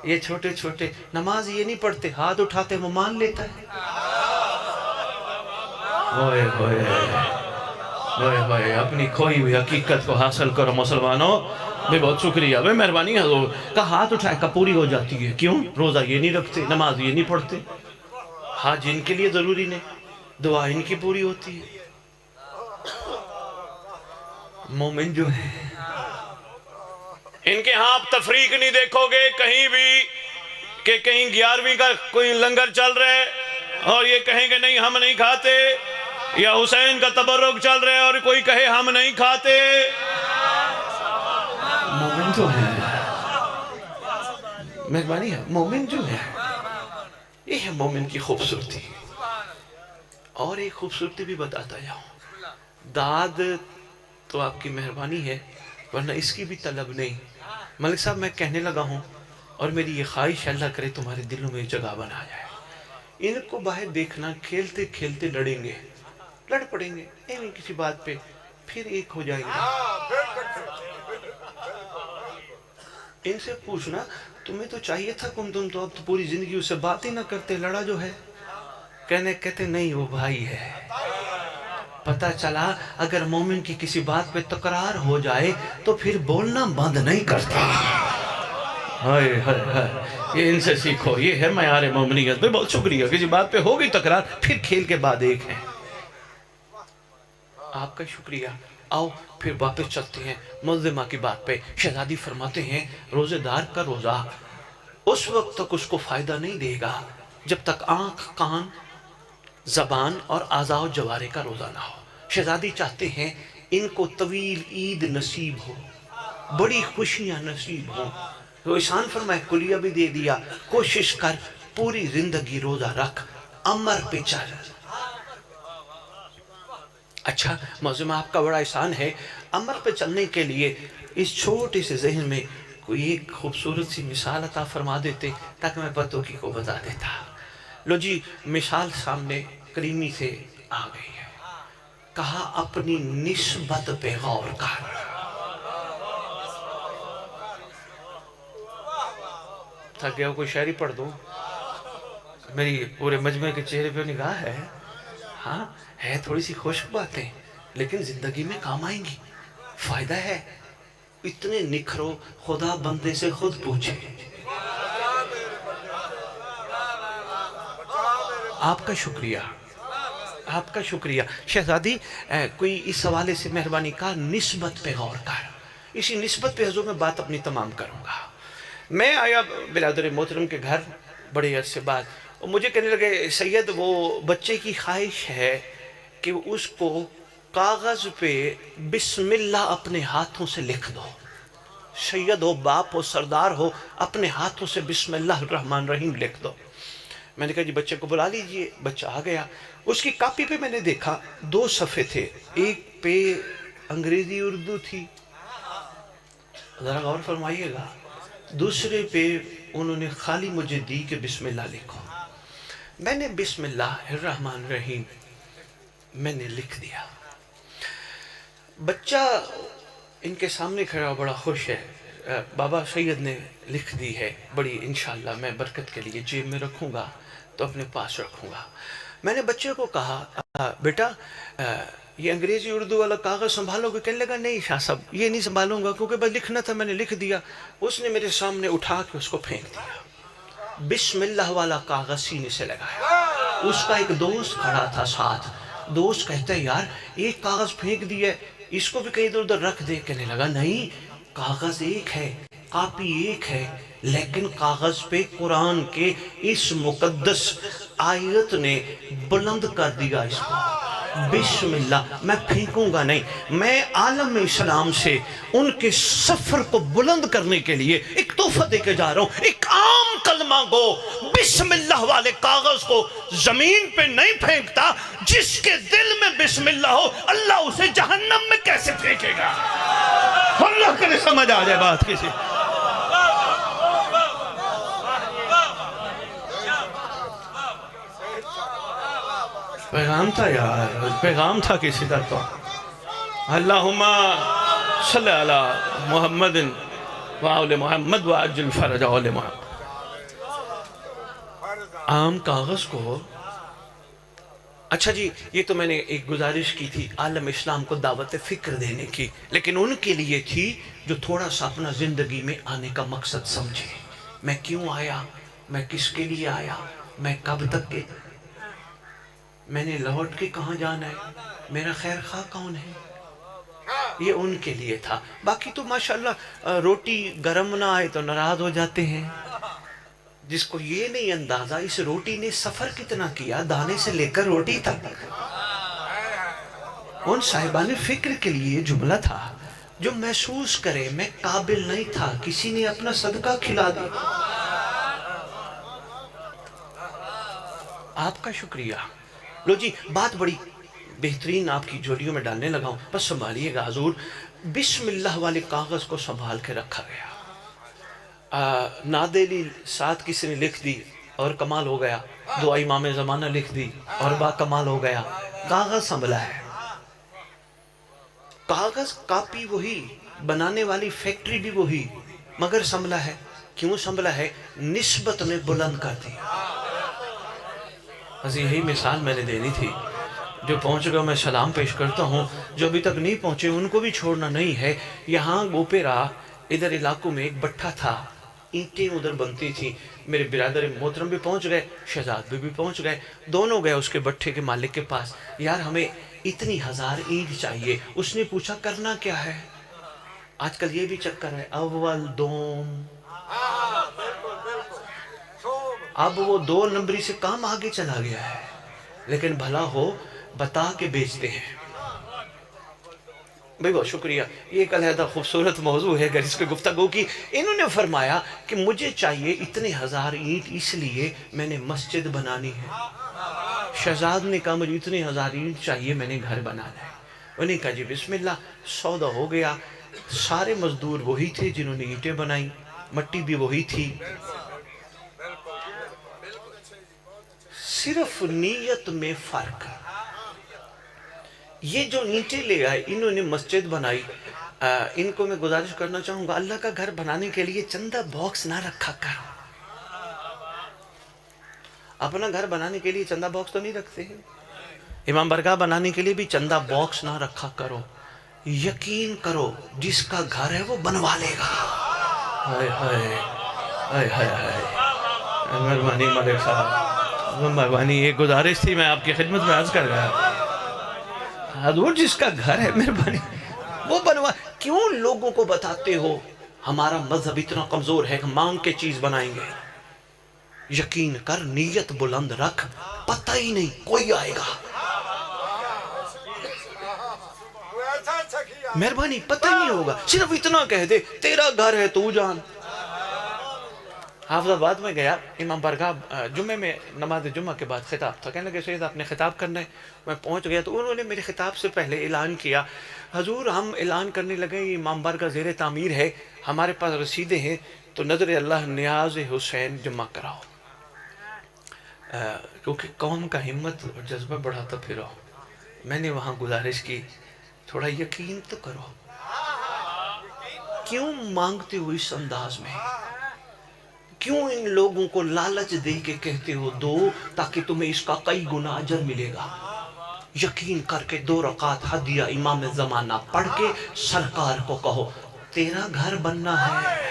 یہ چھوٹے چھوٹے نماز یہ نہیں پڑھتے, ہاتھ اٹھاتے وہ مان لیتا ہے. ہوئے ہوئے ہوئے ہوئے, اپنی کھوئی ہوئی حقیقت کو حاصل کرو مسلمانوں. بے بہت شکریہ, بے مہربانی حضور. کا ہاتھ اٹھائے کا پوری ہو جاتی ہے. کیوں؟ روزہ یہ نہیں رکھتے, نماز یہ نہیں پڑھتے. حج ان کے لیے ضروری نہیں، دعا ان کی پوری ہوتی ہے۔ مومن جو ہے ان کے ہاں آپ تفریق نہیں دیکھو گے کہیں بھی کہ کہیں 11ویں کا کوئی لنگر چل رہا ہے اور یہ کہیں کہ نہیں ہم نہیں کھاتے، یا حسین کا تبرک چل رہا ہے اور کوئی کہے ہم نہیں کھاتے۔ مومن جو ہے، مہربانی ہے، مومن جو ہے یہ ہے مومن کی خوبصورتی۔ اور ایک خوبصورتی بھی بتاتا جاؤں، داد تو آپ کی مہربانی ہے ورنہ اس کی بھی طلب نہیں۔ ملک صاحب میں کہنے لگا ہوں اور میری یہ خواہش اللہ کرے تمہارے دلوں میں جگہ بنا جائے، ان کو باہر دیکھنا کھیلتے کھیلتے لڑیں گے، لڑ پڑیں گے ایویں کسی بات پہ، پھر ایک ہو جائیں گے۔ ان سے پوچھنا تمہیں تو چاہیے تھا تم تو اب تو پوری زندگی اس سے بات ہی نہ کرتے، لڑا جو ہے، کہتے نہیں وہ بھائی ہے۔ پتہ چلا اگر مومن کی کسی بات پہ تکرار ہو جائے تو پھر بولنا بند نہیں کرتا۔ ہائے ہائے ہائے، یہ ان سے سیکھو، یہ ہے معیار مومنیت۔ بھئی بہت شکریہ، کسی بات پہ ہوگی تکرار پھر کھیل کے بعد ایک ہے۔ آپ کا شکریہ۔ آؤ پھر واپس چلتے ہیں ملزمہ کی بات پہ۔ شہزادی فرماتے ہیں روزے دار کا روزہ اس وقت تک اس کو فائدہ نہیں دے گا جب تک آنکھ، کان، زبان اور اعضاء و جوارے کا روزہ نہ ہو۔ شہزادی چاہتے ہیں ان کو طویل عید نصیب ہو، بڑی خوشیاں نصیب ہوں، تو احسان فرمائے کلیہ بھی دے دیا، کوشش کر پوری زندگی روزہ رکھ، امر پہ چل۔ اچھا معظم آپ کا بڑا احسان ہے، امر پہ چلنے کے لیے اس چھوٹے سے ذہن میں کوئی ایک خوبصورت سی مثال عطا فرما دیتے تاکہ میں پتوں کی کو بتا دیتا۔ لو جی مثال سامنے کریمی سے آ گئی ہے، کہا اپنی نسبت پہ غور کر۔ تھک گیا کوئی شاعری پڑھ دوں؟ میری پورے مجمع کے چہرے پہ نگاہ ہے، ہاں ہے تھوڑی سی خشک باتیں لیکن زندگی میں کام آئیں گی، فائدہ ہے۔ اتنے نکھرو خدا بندے سے خود پوچھے۔ آپ کا شکریہ، آپ کا شکریہ۔ شہزادی کوئی اس حوالے سے مہربانی کا نسبت پہ غور کر، اسی نسبت پہ حضور میں بات اپنی تمام کروں گا۔ میں آیا برادر محترم کے گھر بڑے عرصے بعد، اور مجھے کہنے لگے سید وہ بچے کی خواہش ہے کہ اس کو کاغذ پہ بسم اللہ اپنے ہاتھوں سے لکھ دو، سید ہو، باپ ہو، سردار ہو، اپنے ہاتھوں سے بسم اللہ الرحمن الرحیم لکھ دو۔ میں نے کہا جی بچے کو بلا لیجئے، بچہ آ گیا۔ اس کی کاپی پہ میں نے دیکھا 2 صفحے تھے، ایک پہ انگریزی اردو تھی، ذرا غور فرمائیے گا، دوسرے پہ انہوں نے خالی مجھے دی کہ بسم اللہ لکھو۔ میں نے بسم اللہ الرحمن الرحیم میں نے لکھ دیا۔ بچہ ان کے سامنے کھڑا بڑا خوش ہے، بابا سید نے لکھ دی ہے، بڑی انشاءاللہ میں برکت کے لیے جیب میں رکھوں گا تو اپنے پاس رکھوں گا۔ میں نے بچے کو کہا بیٹا یہ انگریزی اردو والا کاغذ سنبھالو گے؟ کہنے لگا نہیں شاہ صاحب یہ نہیں سنبھالوں گا کیونکہ بس لکھنا تھا، میں نے لکھ دیا۔ اس نے میرے سامنے اٹھا کے اس کو پھینک دیا، بسم اللہ والا کاغذ سینے سے لگایا۔ اس کا ایک دوست کھڑا تھا ساتھ، دوست کہتا ہے یار ایک کاغذ پھینک دیا، اس کو بھی کہیں ادھر ادھر رکھ دے۔ کہنے لگا نہیں، کاغذ ایک ہے، کاپی ایک ہے، لیکن کاغذ پہ قرآن کے اس مقدس آیت نے بلند کر دیا اس کو، بسم اللہ۔ میں پھینکوں گا نہیں، میں عالم اسلام سے ان کے سفر کو بلند کرنے کے لیے ایک تحفہ دے کے جا رہا ہوں، ایک عام کلمہ گو بسم اللہ والے کاغذ کو زمین پہ نہیں پھینکتا، جس کے دل میں بسم اللہ ہو اللہ اسے جہنم میں کیسے پھینکے گا؟ اللہ کرے سمجھ آ جائے بات کسی۔ پیغام تھا یار، پیغام تھا کسی طرح۔ اللہم صلی علی محمد وآل محمد وعجل فرج آل محمد۔ عام کاغذ کو، اچھا جی یہ تو میں نے ایک گزارش کی تھی عالم اسلام کو دعوت فکر دینے کی، لیکن ان کے لیے تھی جو تھوڑا سا اپنا زندگی میں آنے کا مقصد سمجھے۔ میں کیوں آیا، میں کس کے لیے آیا، میں کب تک کے میں نے لوٹ کے کہاں جانا ہے، میرا خیر خواہ کون ہے؟ یہ ان کے لیے تھا۔ باقی تو ماشاءاللہ روٹی گرم نہ آئے تو ناراض ہو جاتے ہیں۔ جس کو یہ نہیں اندازہ اس روٹی نے سفر کتنا کیا، دانے سے لے کر روٹی تک۔ ان صاحبان فکر کے لیے جملہ تھا، جو محسوس کرے میں قابل نہیں تھا، کسی نے اپنا صدقہ کھلا دیا۔ آپ کا شکریہ۔ لو جی، بات بڑی بہترین آپ کی جوڑیوں میں ڈالنے لگا ہوں، بس سنبھالیے گا حضور۔ بسم اللہ والے کاغذ کو سنبھال کے رکھا گیا۔ نادیلی ساتھ کسی نے لکھ دی اور کمال ہو گیا، دعا امام زمانہ لکھ دی اور با کمال ہو گیا۔ کاغذ سنبھلا ہے، کاغذ کاپی وہی، بنانے والی فیکٹری بھی وہی، مگر سنبھلا ہے۔ کیوں سنبھلا ہے؟ نسبت میں بلند کر دی۔ بس یہی مثال میں نے دینی تھی۔ جو پہنچ گئے میں سلام پیش کرتا ہوں، جو ابھی تک نہیں پہنچے ان کو بھی چھوڑنا نہیں ہے۔ یہاں گوپیرا ادھر علاقوں میں ایک بٹھا تھا، اینٹیں ادھر بنتی تھی۔ میرے برادر محترم بھی پہنچ گئے، شہزاد بھی پہنچ گئے، دونوں گئے اس کے بٹھے کے مالک کے پاس۔ یار ہمیں اتنی 1000 اینٹ چاہیے۔ اس نے پوچھا کرنا کیا ہے؟ آج کل یہ بھی چکر ہے، اول دوم، اب وہ 2 نمبری سے کام آگے چلا گیا ہے، لیکن بھلا ہو بتا کے بیچتے ہیں۔ بھائی بہت شکریہ، یہ ایک علیحدہ خوبصورت موضوع ہے اگر اس پہ گفتگو کی۔ انہوں نے فرمایا کہ مجھے چاہیے اتنے 1000 اینٹ، اس لیے میں نے مسجد بنانی ہے۔ شہزاد نے کہا مجھے اتنے 1000 اینٹ چاہیے، میں نے گھر بنانا ہے۔ انہوں نے کہا جی بسم اللہ، سودا ہو گیا۔ سارے مزدور وہی تھے جنہوں نے اینٹیں بنائی، مٹی بھی وہی تھی، صرف نیت میں فرق۔ یہ جو اینٹیں لے آئے، انہوں نے مسجد بنائی۔ ان کو میں گزارش کرنا چاہوں گا، اللہ کا گھر بنانے کے لیے چندہ باکس نہ رکھا کرو۔ اپنا گھر بنانے کے لیے چندہ باکس تو نہیں رکھتے ہیں، امام برگاہ بنانے کے لیے بھی چندہ باکس نہ رکھا کرو۔ یقین کرو جس کا گھر ہے وہ بنوا لے گا۔ ہائے ہائے ہائے ہائے ہائے، مہربانی ملک صاحب، مہربانی، ایک گزارش تھی میں آپ کی خدمت میں عرض کر گیا۔ حضور جس کا گھر ہے مہربانی وہ بنوا۔ کیوں لوگوں کو بتاتے ہو ہمارا مذہب اتنا کمزور ہے کہ مانگ کے چیز بنائیں گے؟ یقین کر، نیت بلند رکھ، پتہ ہی نہیں کوئی آئے گا۔ مہربانی پتہ ہی نہیں ہوگا، صرف اتنا کہہ دے تیرا گھر ہے تو جان۔ حافظ آباد میں گیا، امام برگاہ جمعے میں نماز جمعہ کے بعد خطاب تھا، کہنے لگے سید آپ نے خطاب کرنا ہے۔ میں پہنچ گیا تو انہوں نے میرے خطاب سے پہلے اعلان کیا، حضور ہم اعلان کرنے لگے یہ امام برگاہ زیر تعمیر ہے، ہمارے پاس رسیدیں ہیں، تو نظر اللہ نیاز حسین جمع کراؤ۔ کیونکہ قوم کا ہمت اور جذبہ بڑھاتا پھرو۔ میں نے وہاں گزارش کی تھوڑا یقین تو کرو، کیوں مانگتے ہو اس انداز میں؟ کیوں ان لوگوں کو لالچ دے کے کہتے ہو دو تاکہ تمہیں اس کا کئی گنا اجر ملے گا؟ یقین کر کے 2 رکعت ہدیہ امام زمانہ پڑھ کے سرکار کو کہو تیرا گھر بننا ہے۔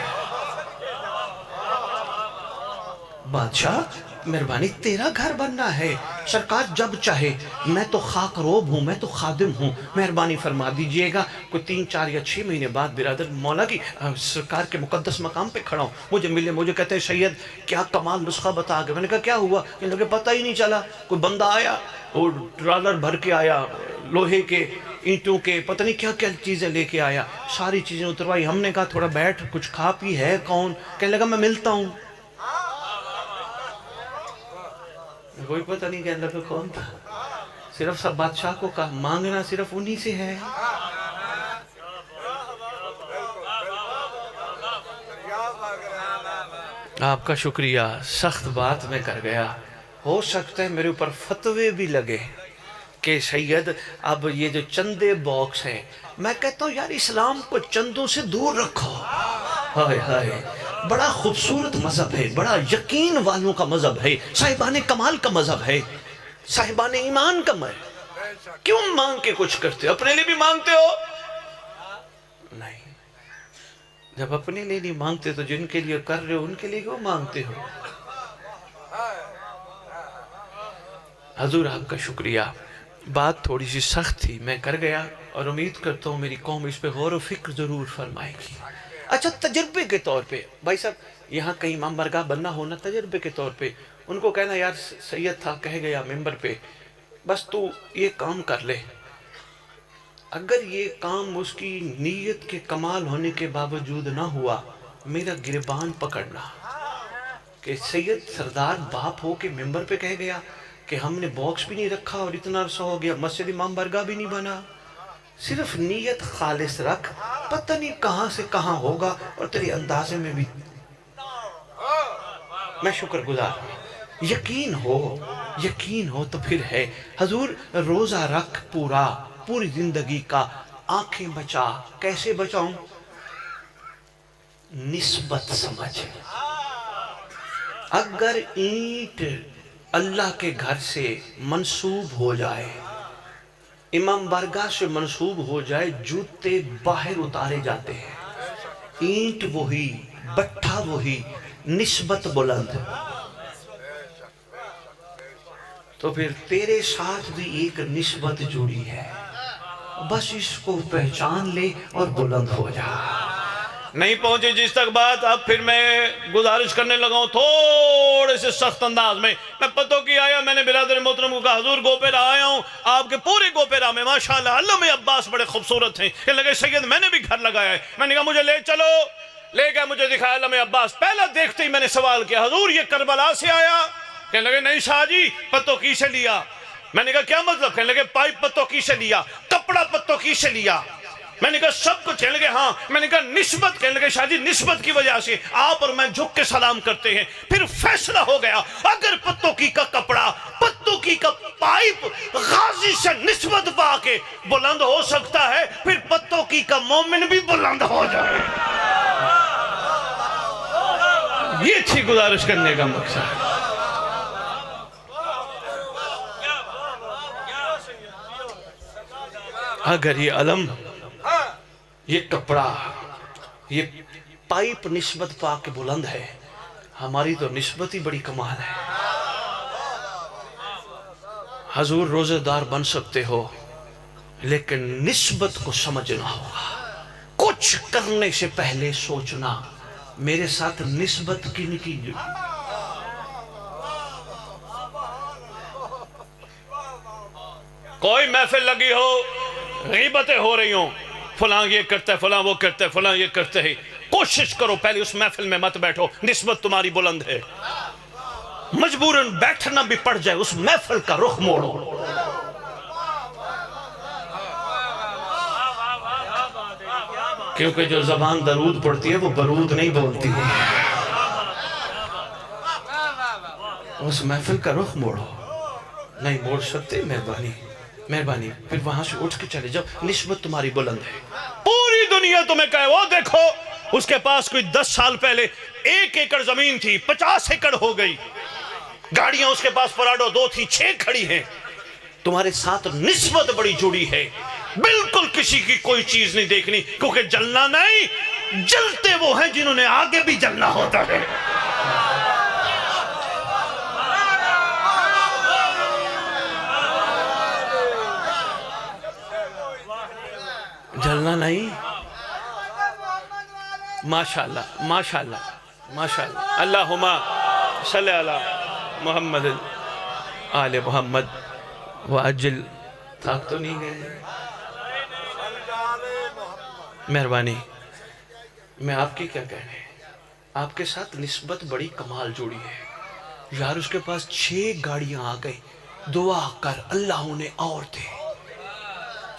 بادشاہ مہربانی تیرا گھر بننا ہے، سرکار جب چاہے، میں تو خاک روب ہوں، میں تو خادم ہوں، مہربانی فرما دیجئے گا۔ کوئی 3 4 یا 6 مہینے بعد برادر مولا کی سرکار کے مقدس مقام پہ کھڑا ہوں، مجھے ملے، مجھے کہتے ہیں سید کیا کمال نسخہ بتا گئے۔ میں نے کہا کیا ہوا؟ کہ لگے پتہ ہی نہیں چلا، کوئی بندہ آیا اور ٹرالر بھر کے آیا، لوہے کے اینٹوں کے پتہ نہیں کیا کیا چیزیں لے کے آیا، ساری چیزیں اتروائی۔ ہم نے کہا تھوڑا بیٹھ، کچھ کھا پی، ہے کون؟ کہنے لگا میں ملتا ہوں۔ کوئی پتہ نہیں کہ اللہ پہ کون تھا، صرف سب بادشاہ کو کہا مانگنا صرف انہی سے ہے۔ آپ کا شکریہ، سخت بات میں کر گیا، ہو سکتا ہے میرے اوپر فتوے بھی لگے کہ سید اب یہ جو چندے باکس ہیں، میں کہتا ہوں یار اسلام کو چندوں سے دور رکھو۔ ہائے ہائے، بڑا خوبصورت مذہب ہے، بڑا یقین والوں کا مذہب ہے، صاحبان کمال کا مذہب ہے، صاحبان ایمان کا مذہب۔ کیوں مانگ کے کچھ کرتے ہو؟ اپنے لیے بھی مانگتے ہو؟ نہیں، جب اپنے لیے نہیں مانگتے تو جن کے لیے کر رہے ہو ان کے لیے کیوں مانگتے ہو؟ حضور آپ کا شکریہ، بات تھوڑی سی سخت تھی، میں کر گیا، اور امید کرتا ہوں میری قوم اس پہ غور و فکر ضرور فرمائے گی۔ اچھا، تجربے کے طور پہ بھائی صاحب یہاں کہیں امام برگاہ بننا ہونا، تجربے کے طور پہ ان کو کہنا یار سید تھا کہہ گیا ممبر پہ، بس تو یہ کام کر لے، اگر یہ کام اس کی نیت کے کمال ہونے کے باوجود نہ ہوا، میرا گریبان پکڑنا کہ سید سردار باپ ہو کے ممبر پہ کہہ گیا کہ ہم نے باکس بھی نہیں رکھا اور اتنا عرصہ ہو گیا مسجد امام برگاہ بھی نہیں بنا، صرف نیت خالص رکھ، پتہ نہیں کہاں سے کہاں ہوگا، اور تیرے اندازے میں بھی میں شکر گزار ہوں۔ یقین ہو تو پھر ہے۔ حضور روزہ رکھ پوری زندگی کا، آنکھیں بچا، کیسے بچاؤں؟ نسبت سمجھ، اگر اینٹ اللہ کے گھر سے منسوب ہو جائے، امام برگاہ سے منسوب ہو جائے، جوتے باہر اتارے جاتے ہیں، اینٹ وہی، بٹھا وہی، نسبت بلند، تو پھر تیرے ساتھ بھی ایک نسبت جڑی ہے، بس اس کو پہچان لے اور بلند ہو جا۔ نہیں پہنچے جس تک بات، اب پھر میں گزارش کرنے لگا ہوں تھوڑے سے سخت انداز میں پتوں کی آیا، میں نے برادر محترم کو کہا حضور گوپیرا آیا ہوں، آپ کے پورے گوپیرا میں ماشاءاللہ علامہ عباس بڑے خوبصورت ہیں، کہ لگے سید میں نے بھی گھر لگایا ہے، میں نے کہا مجھے لے چلو، لے گیا مجھے دکھایا علامہ عباس، پہلا دیکھتے ہی میں نے سوال کیا حضور یہ کربلا سے آیا؟ کہنے لگے نہیں شاہ جی، پتوں کی سے لیا۔ میں نے کہا کیا مطلب؟ کہنے لگے پائپ پتوں کی سے لیا، کپڑا پتوں کی سے لیا۔ میں نے کہا سب کچھ؟ کہنے لگے ہاں۔ میں نے کہا نسبت؟ کہنے لگے شاہ جی نسبت کی وجہ سے آپ اور میں جھک کے سلام کرتے ہیں۔ پھر فیصلہ ہو گیا، اگر پتوں کی کا کپڑا، پتوں کی کا پائپ غازی سے نسبت پا کے بلند ہو سکتا ہے، پھر پتوں کی کا مومن بھی بلند ہو جائے۔ یہ تھی گزارش کرنے کا مقصد۔ اگر یہ علم، یہ کپڑا، یہ پائپ نسبت پا کے بلند ہے، ہماری تو نسبت ہی بڑی کمال ہے۔ حضور روزہ دار بن سکتے ہو، لیکن نسبت کو سمجھنا ہوگا۔ کچھ کرنے سے پہلے سوچنا میرے ساتھ نسبت کن کی جڑی۔ کوئی محفل لگی ہو، غیبتیں ہو رہی ہوں، فلاں یہ کرتا ہے، فلاں وہ کرتا ہے، فلاں یہ کرتا ہے، کوشش کرو پہلے اس محفل میں مت بیٹھو، نسبت تمہاری بلند ہے، مجبوراً بیٹھنا بھی پڑ جائے، اس محفل کا رخ موڑو۔ کیونکہ جو زبان درود پڑھتی ہے وہ برود نہیں بولتی ہے، اس محفل کا رخ موڑو۔ نہیں موڑ سکتے، مہربانی، پھر وہاں سے اٹھ کے چلے جاؤ، نسبت تمہاری بلند ہے۔ پوری دنیا تمہیں کہے وہ دیکھو اس کے پاس کوئی 10 سال پہلے 1 ایکڑ زمین تھی، 50 ایکڑ ہو گئی، گاڑیاں اس کے پاس پراڈو 2 تھی، 6 کھڑی ہیں۔ تمہارے ساتھ نسبت بڑی جڑی ہے، بالکل کسی کی کوئی چیز نہیں دیکھنی، کیونکہ جلنا نہیں، جلتے وہ ہیں جنہوں نے آگے بھی جلنا ہوتا ہے۔ جلنا نہیں، ماشاءاللہ ماشاءاللہ ماشاءاللہ، اللہم صلی علی محمد آل محمد وعجل۔ تھاک تو نہیں گئے؟ مہربانی، میں آپ کی کیا کہنے، آپ کے ساتھ نسبت بڑی کمال جوڑی ہے یار، اس کے پاس 6 گاڑیاں آ گئی، دعا کر اللہ انہیں اور دے۔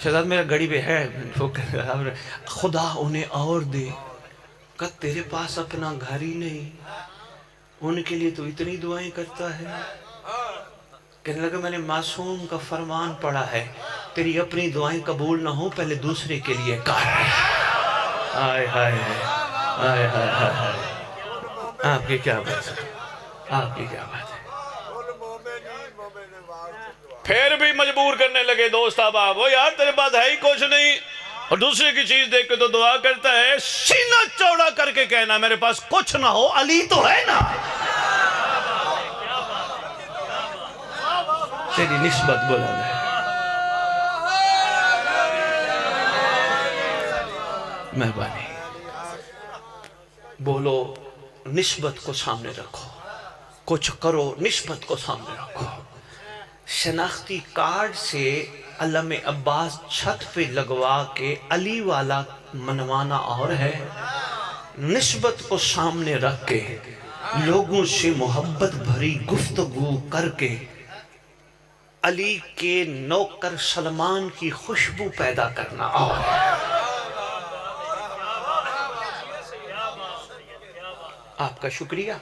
شہزاد میرا گاڑی پہ ہے، خدا انہیں اور دے، کہ تیرے پاس اپنا گھر ہی نہیں، ان کے لیے تو اتنی دعائیں کرتا ہے۔ کہنے لگا میں نے معصوم کا فرمان پڑھا ہے، تیری اپنی دعائیں قبول نہ ہو پہلے دوسرے کے لیے کر۔ آئے ہائے آئے ہائے، آپ کی کیا بات ہے، آپ کی کیا بات ہے۔ پھر بھی مجبور کرنے لگے دوست احباب، وہ یار تیرے پاس ہے ہی کچھ نہیں، اور دوسرے کی چیز دیکھ کے تو دعا کرتا ہے، سینہ چوڑا کر کے کہنا میرے پاس کچھ نہ ہو علی تو ہے نا۔ تیری نسبت بلند ہے. مہربانی بولو، نسبت کو سامنے رکھو. کچھ کرو، نسبت کو سامنے رکھو. شناختی کارڈ سے علم عباس چھت پہ لگوا کے علی والا منوانا اور ہے، نسبت کو سامنے رکھ کے لوگوں سے محبت بھری گفتگو کر کے علی کے نوکر سلمان کی خوشبو پیدا کرنا اور ہے. آپ کا شکریہ،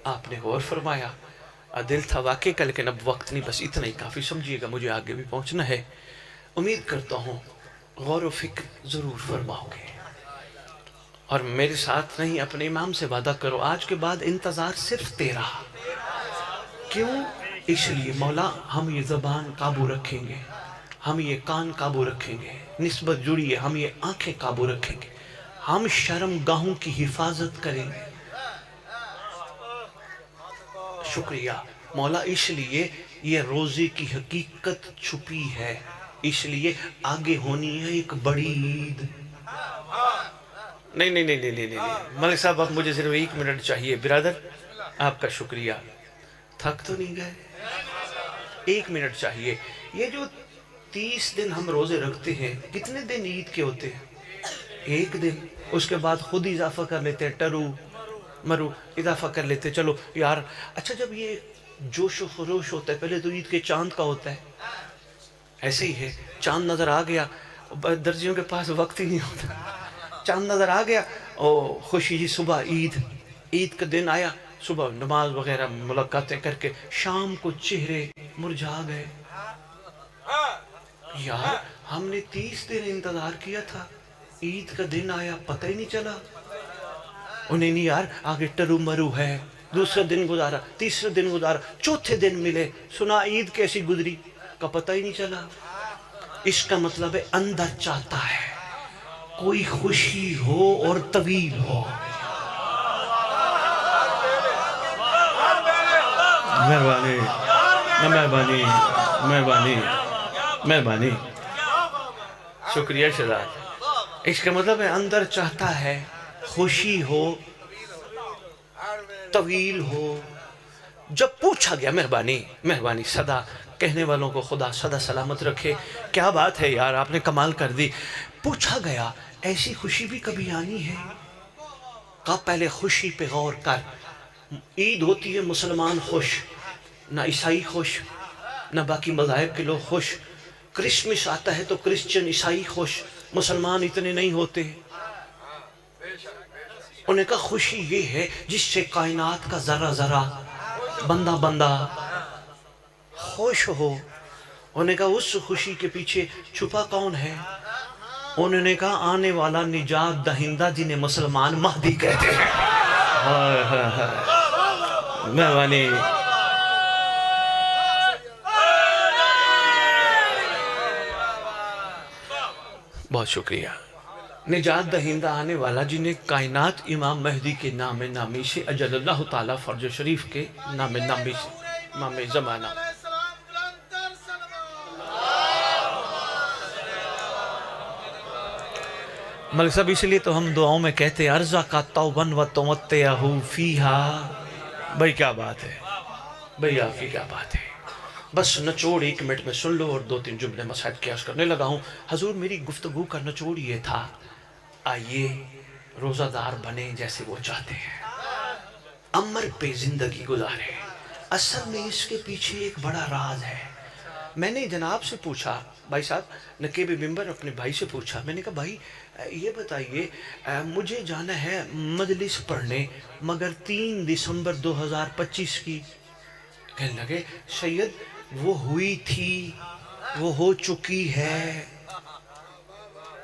آپ نے غور فرمایا. دل تھا واقعی کا، لیکن اب وقت نہیں، بس اتنا ہی کافی. سمجھیے گا مجھے آگے بھی پہنچنا ہے. امید کرتا ہوں غور و فکر ضرور فرماؤ گے، اور میرے ساتھ نہیں اپنے امام سے وعدہ کرو آج کے بعد انتظار صرف تیرا. کیوں؟ اس لیے مولا ہم یہ زبان قابو رکھیں گے، ہم یہ کان قابو رکھیں گے، نسبت جڑی ہے، ہم یہ آنکھیں قابو رکھیں گے، ہم شرم گاہوں کی حفاظت کریں گے. شکریہ مولا، اس لیے یہ روزے کی حقیقت چھپی ہے، اس لیے آگے ہونی ہے ایک بڑی عید. نہیں نہیں نہیں نہیں نہیں نہیں ملک صاحب، اب مجھے صرف 1 منٹ چاہیے. برادر آپ کا شکریہ. تھک تو نہیں گئے؟ 1 منٹ چاہیے. یہ جو 30 دن ہم روزے رکھتے ہیں، کتنے دن عید کے ہوتے ہیں؟ 1 دن. اس کے بعد خود اضافہ کر لیتے ہیں، ٹرو مرو اضافہ کر لیتے. چلو یار، اچھا جب یہ جوش و خروش ہوتا ہے، پہلے تو عید کے چاند کا ہوتا ہے. ایسے ہی ہے، چاند نظر آ گیا، درزیوں کے پاس وقت ہی نہیں ہوتا. چاند نظر آ گیا، او خوشی جی، صبح عید کا دن آیا، صبح نماز وغیرہ ملاقاتیں کر کے شام کو چہرے مرجھا گئے. یار ہم نے 30 دن انتظار کیا تھا، عید کا دن آیا پتہ ہی نہیں چلا. انہیں نہیں یار، آگے ٹرو مرو ہے. دوسرا دن گزارا، تیسرا دن گزارا، چوتھے دن ملے، سنا عید کیسی گزری کا پتہ ہی نہیں چلا. اس کا مطلب ہے اندر چاہتا ہے کوئی خوشی ہو اور طویل ہو. مہربانی مہربانی مہربانی مہربانی. شکریہ شہزاد. اس کا مطلب ہے اندر چاہتا ہے خوشی ہو، طویل ہو. جب پوچھا گیا، مہربانی صدا کہنے والوں کو خدا صدا سلامت رکھے. کیا بات ہے یار، آپ نے کمال کر دی. پوچھا گیا ایسی خوشی بھی کبھی آنی ہے؟ کہا پہلے خوشی پہ غور کر. عید ہوتی ہے مسلمان خوش، نہ عیسائی خوش، نہ باقی مذاہب کے لوگ خوش. کرسمس آتا ہے تو کرسچن عیسائی خوش، مسلمان اتنے نہیں ہوتے. انہیں کہا خوشی یہ ہے جس سے کائنات کا ذرہ ذرہ، بندہ بندہ خوش ہو. انہیں کہا اس خوشی کے پیچھے چھپا کون ہے؟ انہوں نے کہا آنے والا نجات دہندہ جنہیں مسلمان مہدی کہتے ہیں. مہربانی. بہت شکریہ. نجات دہندہ آنے والا جنہیں کائنات امام مہدی کے نام نامی سے اجل اللہ تعالیٰ فرج شریف کے نام نامی سے امام زمانہ. ملک صاحب اس لیے تو ہم دعاؤں میں کہتے ہیں ارزا کا توبن و تمتعہو فیہا. بھئی کیا بات ہے، بھئی آپ کی کیا بات ہے. بس نچوڑ 1 منٹ میں سن لو اور 2-3 جملے مسائل قیاس کرنے لگا ہوں. حضور میری گفتگو کا نچوڑ یہ تھا، آئیے روزہ دار بنے جیسے وہ چاہتے ہیں، امر پہ زندگی گزارے. اصل میں اس کے پیچھے ایک بڑا راز ہے. میں نے جناب سے پوچھا، بھائی صاحب نقیب ممبر اپنے بھائی سے پوچھا. میں نے کہا بھائی یہ بتائیے، مجھے جانا ہے مجلس پڑھنے مگر 3 دسمبر 2025 کی. کہنے لگے سید وہ ہوئی تھی، وہ ہو چکی ہے.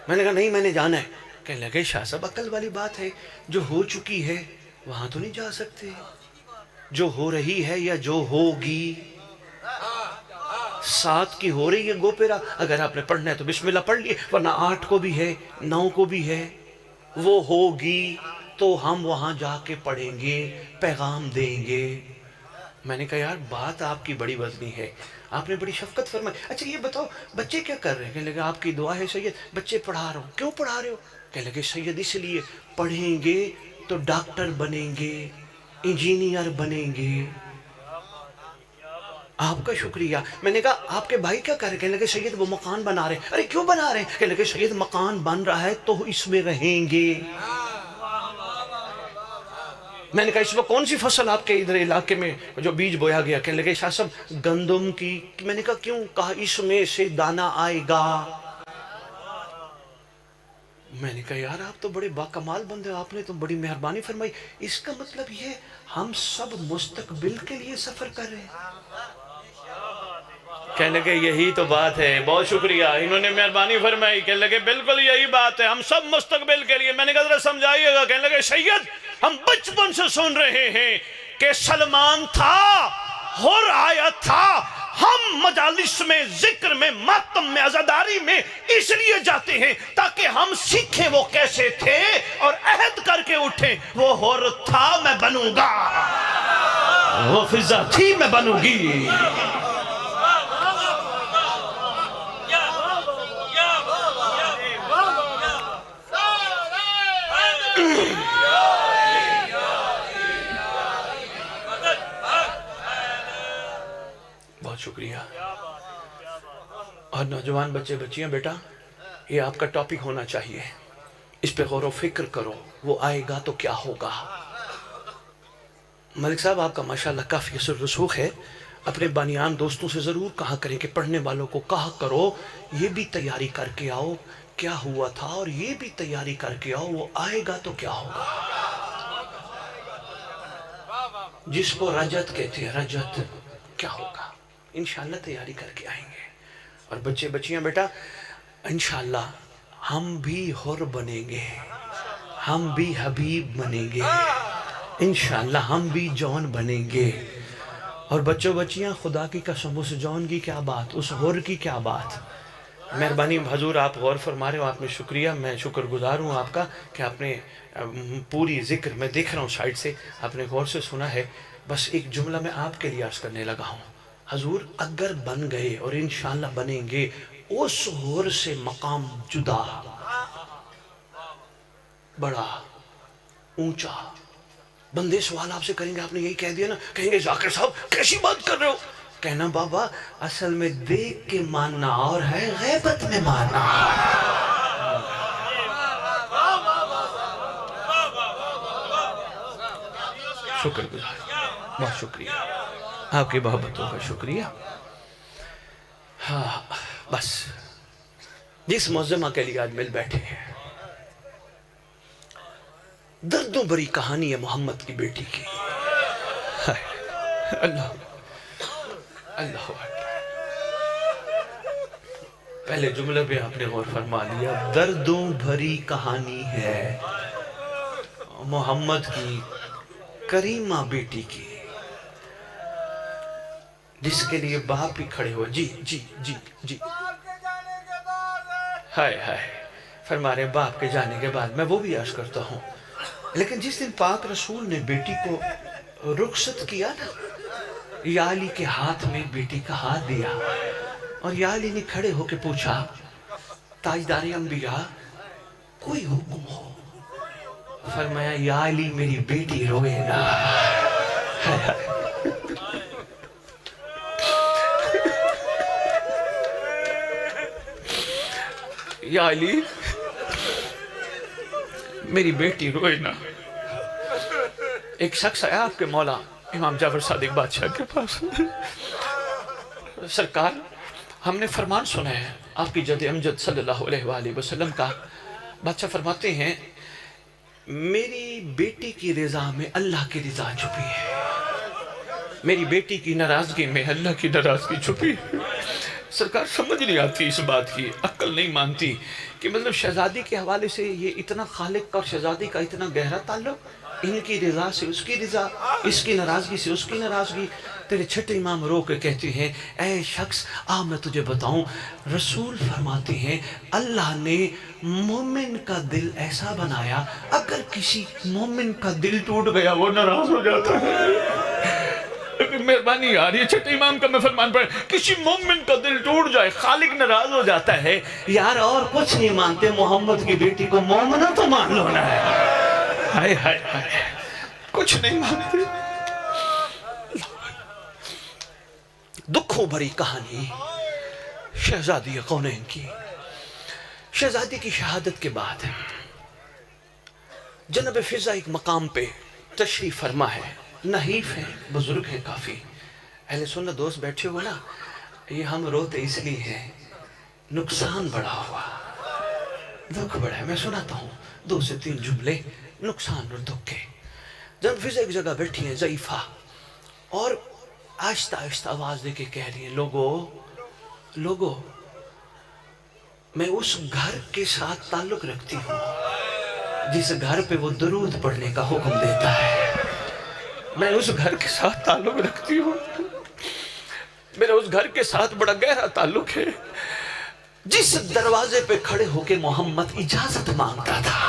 میں نے کہا نہیں، میں نے جانا ہے. کہنے لگے شاہ صاحب عقل والی بات ہے، جو ہو چکی ہے وہاں تو نہیں جا سکتے، جو ہو رہی ہے یا جو ہوگی. 7 کی ہو رہی ہے گو پیرا، اگر آپ نے پڑھنا ہے تو بسم اللہ پڑھ لیے، ورنہ 8 کو بھی ہے، 9 کو بھی ہے. وہ ہوگی تو ہم وہاں جا کے پڑھیں گے، پیغام دیں گے. میں نے کہا یار بات آپ کی بڑی وزنی ہے، آپ نے بڑی شفقت فرمائی، اچھا یہ بتاؤ بچے کیا کر رہے ہیں؟ کہنے لگے آپ کی دعا ہے سید، بچے پڑھا رہا ہوں۔ کیوں پڑھا رہے ہو؟ کہنے لگے سید اس لیے پڑھیں گے تو ڈاکٹر بنیں گے، انجینئر بنیں گے۔ آپ کا شکریہ۔ میں نے کہا آپ کے بھائی کیا کر رہے ہیں؟ کہنے لگے سید وہ مکان بنا رہے ہیں۔ ارے کیوں بنا رہے ہیں؟ کہنے لگے سید مکان بن رہا ہے تو اس میں رہیں گے۔ میں نے کہا اس وقت کون سی فصل آپ کے ادھر علاقے میں جو بیج بویا گیا؟ کہنے لگے شاہ صاحب گندم کی۔ میں نے کہا کیوں؟ کہا اس میں سے دانہ آئے گا۔ میں نے کہا یار آپ تو بڑے باکمال بندے، آپ نے تو بڑی مہربانی فرمائی۔ اس کا مطلب یہ ہم سب مستقبل کے لیے سفر کر رہے ہیں۔ کہنے لگے یہی تو بات ہے، بہت شکریہ، انہوں نے مہربانی فرمائی۔ کہنے لگے بالکل یہی بات ہے، ہم سب مستقبل کے لیے۔ میں نے کہا ذرا سمجھائیے گا۔ کہنے لگے سید ہم بچپن سے سن رہے ہیں کہ سلمان تھا اور آیا تھا، ہم مجالس میں ذکر میں ماتم میں عزاداری میں اس لیے جاتے ہیں تاکہ ہم سیکھیں وہ کیسے تھے اور عہد کر کے اٹھیں وہ ہور تھا میں بنوں گا، وہ فضا تھی میں بنوں گی۔ بہت شکریہ۔ اور نوجوان بچے بچیاں، بیٹا یہ آپ کا ٹاپک ہونا چاہیے، اس پہ غور و فکر کرو، وہ آئے گا تو کیا ہوگا۔ ملک صاحب آپ کا ماشاءاللہ کافی اثر رسوخ ہے، اپنے بانیان دوستوں سے ضرور کہا کریں کہ پڑھنے والوں کو کہا کرو یہ بھی تیاری کر کے آؤ کیا ہوا تھا، اور یہ بھی تیاری کر کے آؤ وہ آئے گا تو کیا ہوگا۔ جس کو رجت کہتے ہیں، رجت کیا ہوگا، انشاءاللہ تیاری کر کے آئیں گے۔ اور بچے بچیاں بیٹا انشاءاللہ ہم بھی حر بنیں گے، ہم بھی حبیب بنیں گے، انشاءاللہ ہم بھی جون بنیں گے۔ اور بچوں بچیاں خدا کی قسم اس جون کی کیا بات، اس حر کی کیا بات۔ مہربانی حضور آپ غور فرما رہے ہو، آپ نے شکریہ، میں شکر گزار ہوں آپ کا کہ آپ نے پوری ذکر میں دیکھ رہا ہوں سائٹ سے آپ نے غور سے سنا ہے۔ بس ایک جملہ میں آپ کے لیے عرض کرنے لگا ہوں، حضور اگر بن گئے اور انشاءاللہ بنیں گے، اس حور سے مقام جدا، بڑا اونچا۔ بندے سوال آپ سے کریں گے، آپ نے یہی کہہ دیا نا، کہیں گے ذاکر صاحب کیسی بات کر رہے ہو؟ کہنا بابا اصل میں دیکھ کے ماننا اور ہے غیبت میں ماننا۔ شکر گزار، بہت شکریہ، آپ کی محبتوں کا شکریہ۔ ہاں بس جس معظمہ کے لیے آج مل بیٹھے ہیں، دردوں بری کہانی ہے محمد کی بیٹی کی۔ اللہ اللہ پہلے جملے پہ آپ نے غور فرما لیا، دردوں بھری کہانی ہے محمد کی کریمہ بیٹی کی، جس کے لیے باپ ہی کھڑے ہوئے۔ جی جی جی جی ہائے ہائے فرما رہے باپ کے جانے کے بعد میں وہ بھی عرض کرتا ہوں، لیکن جس دن پاک رسول نے بیٹی کو رخصت کیا نا، یا علی کے ہاتھ میں بیٹی کا ہاتھ دیا اور یا علی نے کھڑے ہو کے پوچھا تاجدار انبیاء کوئی حکم ہو؟ فرمایا یا علی میری بیٹی روئے نا۔ یا علی میری بیٹی روئے نا۔ ایک شخص آیا آپ کے مولا امام جعفر صادق بادشاہ کے پاس، سرکار ہم نے فرمان سنا ہے آپ کی جد امجد صلی اللہ علیہ وآلہ وسلم کا، بادشاہ فرماتے ہیں میری بیٹی کی رضا میں اللہ کی رضا چھپی ہے، میری بیٹی کی ناراضگی میں اللہ کی ناراضگی چھپی ہے۔ سرکار سمجھ نہیں آتی اس بات کی، عقل نہیں مانتی کہ مطلب شہزادی کے حوالے سے یہ اتنا خالق کا اور شہزادی کا اتنا گہرا تعلق، ان کی رضا سے اس کی رضا، اس کی ناراضگی سے اس کی ناراضگی۔ تیرے چھٹے امام رو کے کہتے ہیں اے شخص آ میں تجھے بتاؤں، رسول فرماتے ہیں اللہ نے مومن کا دل ایسا بنایا اگر کسی مومن کا دل ٹوٹ گیا وہ ناراض ہو جاتا ہے۔ مہربانی آ رہی ہے چھٹے امام کا میں فرمان پڑھ. کسی مومن کا دل ٹوٹ جائے خالق ناراض ہو جاتا ہے, یار اور کچھ نہیں مانتے, محمد کی بیٹی کو مومنہ تو مان لو نا. ہائے ہائے ہائے, کچھ نہیں مانتے. دکھوں بھری کہانی شہزادی کونین کی. شہزادی کی شہادت کے بعد جناب فضا ایک مقام پہ تشریف فرما ہے, نحیف ہیں, بزرگ ہیں کافی. اہل سنت دوست بیٹھے ہو نا, یہ ہم روتے اس لیے ہیں, نقصان بڑا ہوا, دکھ بڑا ہے. میں سناتا ہوں 2 سے 3 جملے نقصان اور دکھ کے. جناب فضا ایک جگہ بیٹھی ہیں ضعیفہ, اور آہستہ آہستہ آواز دے کے کہہ رہی ہیں, لوگو میں اس گھر کے ساتھ تعلق رکھتی ہوں جس گھر پہ وہ درود پڑھنے کا حکم دیتا ہے. میں اس گھر کے ساتھ تعلق رکھتی ہوں, میرا اس گھر کے ساتھ بڑا گہرا تعلق ہے جس دروازے پہ کھڑے ہو کے محمد اجازت مانگتا تھا.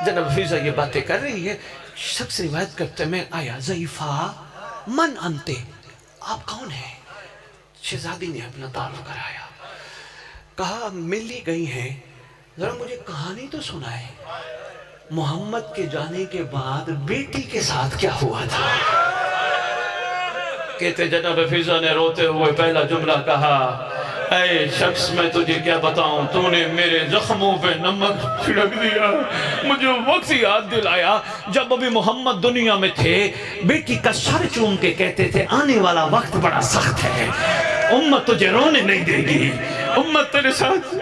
جناب فضا یہ باتیں کر رہی ہے, شخص روایت کرتے میں آیا, ضعیفہ من انتے, آپ کون ہیں؟ شہزادی نے اپنا تعارف کرایا, کہا مل ہی گئی ہیں, ذرا مجھے کہانی تو سنائے, محمد کے جانے کے بعد بیٹی کے ساتھ کیا ہوا تھا. کہتے جناب فضا نے روتے ہوئے پہلا جملہ کہا, اے شخص میں تجھے کیا بتاؤں, تو نے میرے زخموں پہ نمک چھڑک دیا. مجھے وقت یاد دلایا جب ابھی محمد دنیا میں تھے, بیٹی کا سر چوم کے کہتے تھے آنے والا وقت بڑا سخت ہے, امت تجھے رونے نہیں دے گی, امت تیرے ساتھ.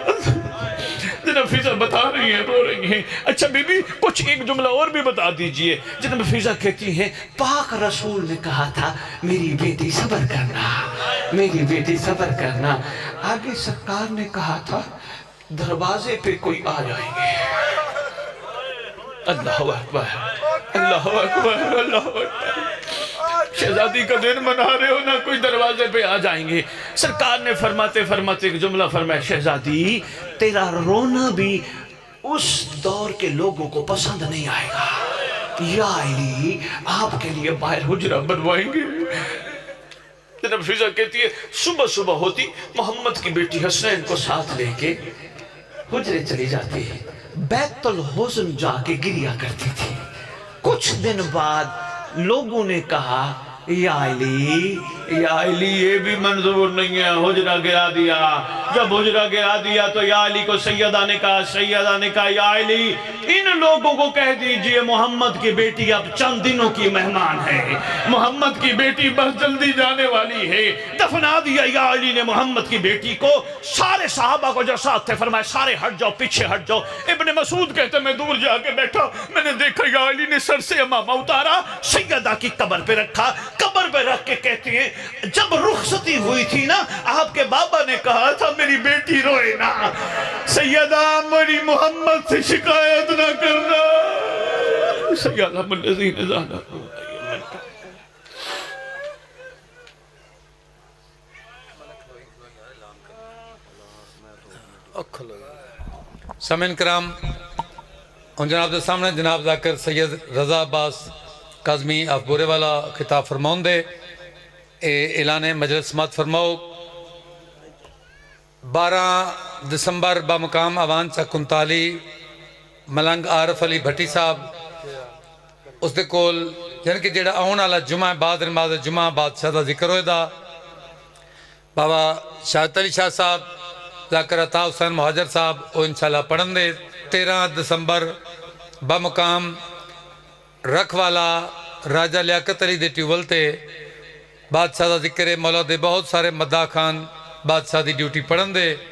جناب فضا بتا رہی ہیں, رو رہی ہیں. اچھا بی بی کچھ ایک جملہ اور بھی بتا دیجئے. جناب فضا کہتی ہیں, پاک رسول نے کہا تھا میری بیٹی صبر کرنا, میری بیٹی صبر کرنا. آگے سرکار نے کہا تھا دروازے پہ کوئی آ جائیں گے. اللہ اکبر, اللہ اکبر, اللہ اکبر. شہزادی کا دن منا رہے ہو نا, کوئی دروازے پہ آ جائیں گے. سرکار نے فرماتے فرماتے ایک جملہ فرمایا, شہزادی تیرا رونا بھی اس دور کے لوگوں کو پسند نہیں آئے گا, یا علی آپ کے لیے باہر حجرہ بنوائیں گے. جناب فضا کہتی ہے صبح صبح ہوتی, محمد کی بیٹی حسین کو ساتھ لے کے حجرے چلی جاتی ہے, بیت الحزن جا کے گریا کرتی تھی. کچھ دن بعد لوگوں نے کہا, یا علی یہ بھی منظور نہیں ہے, حجرہ گرا دیا. جب حجرہ گرا دیا تو یا علی کو سیدہ نے کہا یا علی ان لوگوں کو کہہ دیجئے محمد کی بیٹی اب چند دنوں کی مہمان ہے, محمد کی بیٹی بس جلدی جانے والی ہے. دفنا دیا یا علی نے محمد کی بیٹی کو. سارے صحابہ کو جو ساتھ تھے فرمایا سارے ہٹ جاؤ, پیچھے ہٹ جاؤ. ابن مسعود کہتے میں دور جا کے بیٹھا, میں نے دیکھا یا علی نے سر سے امامہ اتارا, سیدہ کی قبر پہ رکھا, قبر پہ رکھ کے کہتی ہیں جب رخصتی ہوئی تھی نا, آپ کے بابا نے کہا تھا میری بیٹی روئے نا, سیدہ میری محمد سے شکایت نہ کرنا. سیدہ الذین زانا. سامعین کرام, اور جناب دے سامنے جناب ذاکر سید رضا عباس کاظمی آف بورے والا خطاب فرماؤں دے. اعلان مجلس مات فرماؤ. 12 دسمبر بامقام آوان چا کنتالی ملنگ عارف علی بھٹی صاحب اس دے کول یعنی کہ جیڑا آن والا جمعہ بعد نماز جمعہ بادشاہ دا ذکر ہوئے دا, بابا شاہد علی شاہ صاحب, ذاکر عطا حسین مہاجر صاحب وہ انشاءاللہ پڑھن دے. 13 دسمبر بامقام رکھ والا راجہ لیاقت علی دے ٹیول تے بادشاہ دا ذکر ہے. مولا دے بہت سارے مداح خان بادشاہ دی ڈیوٹی پڑھن دے.